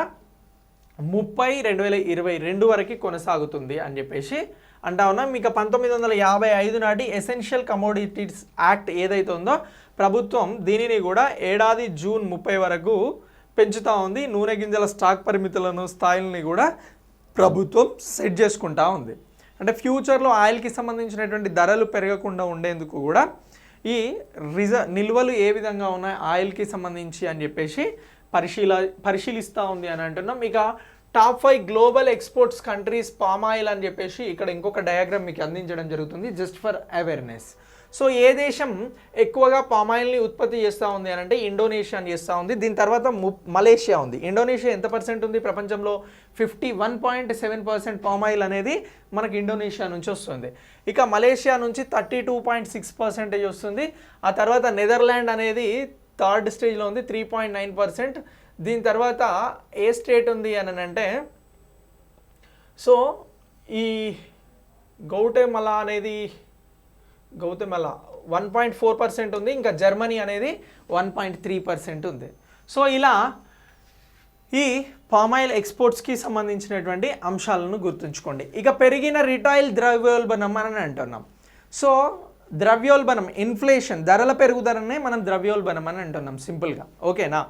30/2022 వరకు కొనసాగుతుంది అని చెప్పేసి అంటా ఉన్నాం. ఇక 1955 నాటి ఎసెన్షియల్ కమోడిటీస్ యాక్ట్ ఏదైతే ఉందో ప్రభుత్వం దీనిని కూడా ఏడాది జూన్ 30 వరకు పెంచుతూ ఉంది. నూనె గింజల స్టాక్ పరిమితులను స్థాయిల్ని కూడా ప్రభుత్వం సెట్ చేసుకుంటా ఉంది. అంటే ఫ్యూచర్లో ఆయిల్కి సంబంధించినటువంటి ధరలు పెరగకుండా ఉండేందుకు కూడా ఈ నిల్వలు ఏ విధంగా ఉన్నాయి ఆయిల్కి సంబంధించి అని చెప్పేసి పరిశీలిస్తూ ఉంది అని అంటున్నాం. ఇక top 5 global exports countries palm oil అని చెప్పేసి ఇక్కడ ఇంకొక డయాగ్రామ్ మీకు అందించడం జరుగుతుంది జస్ట్ ఫర్ అవేర్నెస్. సో ఏ దేశం ఎక్కువగా పామ్ ఆయిల్ని ఉత్పత్తి చేస్తూ ఉంది అని అంటే ఇండోనేషియా అని చేస్తూ ఉంది. దీని తర్వాత మలేషియా ఉంది. ఇండోనేషియా ఎంత పర్సెంట్ ఉంది ప్రపంచంలో? 51.7% పామ్ ఆయిల్ అనేది మనకి ఇండోనేషియా నుంచి వస్తుంది. ఇక మలేషియా నుంచి 32.6% వస్తుంది. ఆ తర్వాత నెదర్లాండ్ అనేది థర్డ్ స్టేజ్లో ఉంది 3.9%. దీని తర్వాత ఏ స్టేట్ ఉంది అని అంటే సో ఈ గౌటెమలా 1.4% ఉంది. ఇంకా జర్మనీ అనేది 1.3% ఉంది. సో ఇలా ఈ పామాయిల్ ఎక్స్పోర్ట్స్కి సంబంధించినటువంటి అంశాలను గుర్తుంచుకోండి. ఇక పెరిగిన రిటైల్ ద్రవ్యోల్బణం అని అంటున్నాం. సో ద్రవ్యోల్బణం ఇన్ఫ్లేషన్ ధరల పెరుగుదలనే మనం ద్రవ్యోల్బణం అని అంటున్నాం సింపుల్గా. ఓకేనా?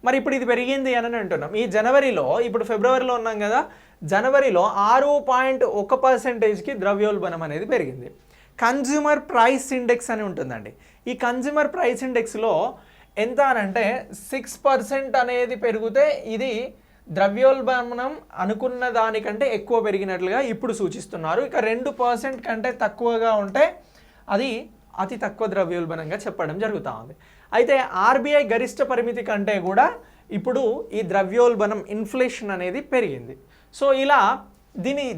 మరి ఇప్పుడు ఇది పెరిగింది అని అంటున్నాం. ఈ జనవరిలో, ఇప్పుడు ఫిబ్రవరిలో ఉన్నాం కదా, జనవరిలో 6.1%కి ద్రవ్యోల్బణం అనేది పెరిగింది. కన్జ్యూమర్ ప్రైస్ ఇండెక్స్ అని ఉంటుందండి. ఈ కన్జ్యూమర్ ప్రైస్ ఇండెక్స్లో ఎంత అనంటే 6% అనేది పెరిగితే ఇది ద్రవ్యోల్బణం అనుకున్న దానికంటే ఎక్కువ పెరిగినట్లుగా ఇప్పుడు సూచిస్తున్నారు. ఇక 2% కంటే తక్కువగా ఉంటే అది అతి తక్కువ ద్రవ్యోల్బణంగా చెప్పడం జరుగుతూ ఉంది. అయితే ఆర్బీఐ గరిష్ట పరిమితి కంటే కూడా ఇప్పుడు ఈ ద్రవ్యోల్బణం ఇన్ఫ్లేషన్ అనేది పెరిగింది. సో ఇలా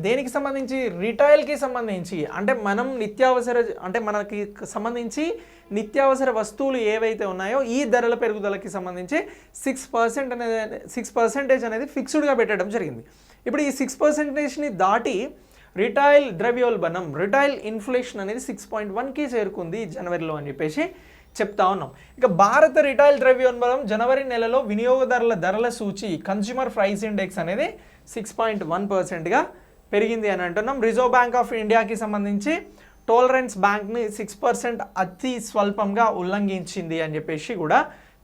దేనికి సంబంధించి? రిటైల్కి సంబంధించి, అంటే మనం మనకి సంబంధించి నిత్యావసర వస్తువులు ఏవైతే ఉన్నాయో ఈ ధరల పెరుగుదలకి సంబంధించి 6% అనేది ఫిక్స్డ్గా పెట్టడం జరిగింది. ఇప్పుడు ఈ 6%ని దాటి రిటైల్ ద్రవ్యోల్బణం, రిటైల్ ఇన్ఫ్లేషన్ అనేది 6.1కి చేరుకుంది జనవరిలో అని చెప్పేసి చెప్తా ఉన్నాం. ఇక భారత రిటైల్ ద్రవ్యోల్బణం జనవరి నెలలో వినియోగదారుల ధరల సూచి కన్స్యూమర్ ప్రైస్ ఇండెక్స్ అనేది 6.1%గా పెరిగింది అని అంటున్నాం. రిజర్వ్ బ్యాంక్ ఆఫ్ ఇండియాకి సంబంధించి టోలరెన్స్ బ్యాంక్ని 6% అతి స్వల్పంగా ఉల్లంఘించింది అని చెప్పేసి కూడా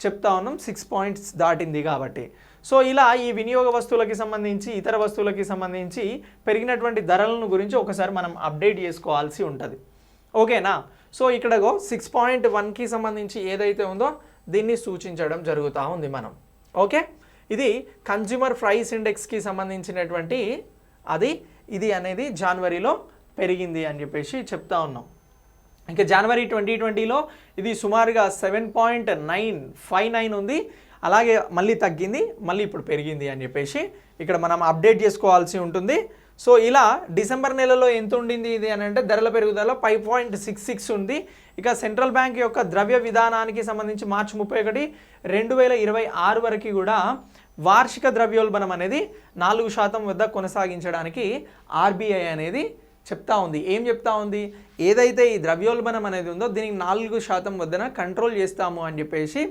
చెప్తా ఉన్నాం. 6 పాయింట్స్ దాటింది కాబట్టి. సో ఇలా ఈ వినియోగ వస్తువులకి సంబంధించి, ఇతర వస్తువులకి సంబంధించి పెరిగినటువంటి ధరలను గురించి ఒకసారి మనం అప్డేట్ చేసుకోవాల్సి ఉంటుంది. ఓకేనా? సో ఇక్కడ 6.1కి సంబంధించి ఏదైతే ఉందో దీన్ని సూచించడం జరుగుతూ ఉంది మనం. ఓకే, ఇది కన్జ్యూమర్ ప్రైస్ ఇండెక్స్కి సంబంధించినటువంటి ఇది అనేది జనవరిలో పెరిగింది అని చెప్పేసి చెప్తా ఉన్నాం. ఇంకా జనవరి 2020లో ఇది సుమారుగా 7.959 ఉంది. అలాగే మళ్ళీ తగ్గింది, మళ్ళీ ఇప్పుడు పెరిగింది అని చెప్పేసి ఇక్కడ మనం అప్డేట్ చేసుకోవాల్సి ఉంటుంది. సో ఇలా డిసెంబర్ నెలలో ఎంత ఉండింది ఇది అని అంటే ధరల పెరుగుదల 5.66 ఉంది. ఇక సెంట్రల్ బ్యాంక్ యొక్క ద్రవ్య విధానానికి సంబంధించి మార్చి 31, 2026 వరకు కూడా వార్షిక ద్రవ్యోల్బణం అనేది 4% వద్ద కొనసాగించడానికి ఆర్బీఐ అనేది చెప్తా ఉంది. ఏం చెప్తా ఉంది? ఏదైతే ఈ ద్రవ్యోల్బణం అనేది ఉందో దీనికి 4% వద్దన కంట్రోల్ చేస్తాము అని చెప్పేసి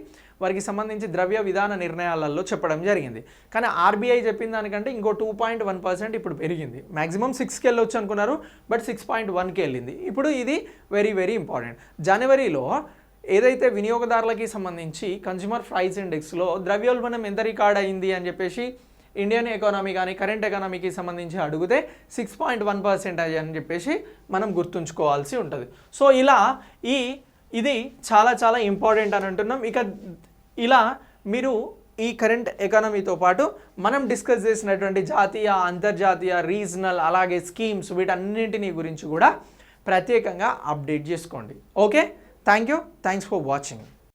వారికి సంబంధించి ద్రవ్య విధాన నిర్ణయాలలో చెప్పడం జరిగింది. కానీ ఆర్బీఐ చెప్పిన దానికంటే ఇంకో 2.1% ఇప్పుడు పెరిగింది. మ్యాక్సిమం 6కి వెళ్ళొచ్చు అనుకున్నారు, బట్ 6.1కి వెళ్ళింది. ఇప్పుడు ఇది వెరీ వెరీ ఇంపార్టెంట్. జనవరిలో ఏదైతే వినియోగదారులకి సంబంధించి కన్స్యూమర్ ప్రైస్ ఇండెక్స్లో ద్రవ్యోల్బణం ఎంత రికార్డ్ అయింది అని చెప్పేసి ఇండియన్ ఎకానమీ కానీ కరెంట్ ఎకానమీకి సంబంధించి అడిగితే 6.1% అని చెప్పేసి మనం గుర్తుంచుకోవాల్సి ఉంటుంది. సో ఇలా ఇది చాలా చాలా ఇంపార్టెంట్ అని అంటున్నాం. ఇక ఇలా మీరు ఈ కరెంట్ ఎకానమీతో పాటు మనం డిస్కస్ చేసినటువంటి జాతీయ, అంతర్జాతీయ, రీజనల్, అలాగే స్కీమ్స్ వీటన్నింటినీ గురించి కూడా ప్రత్యేకంగా అప్డేట్ చేసుకోండి. Okay, thanks for watching.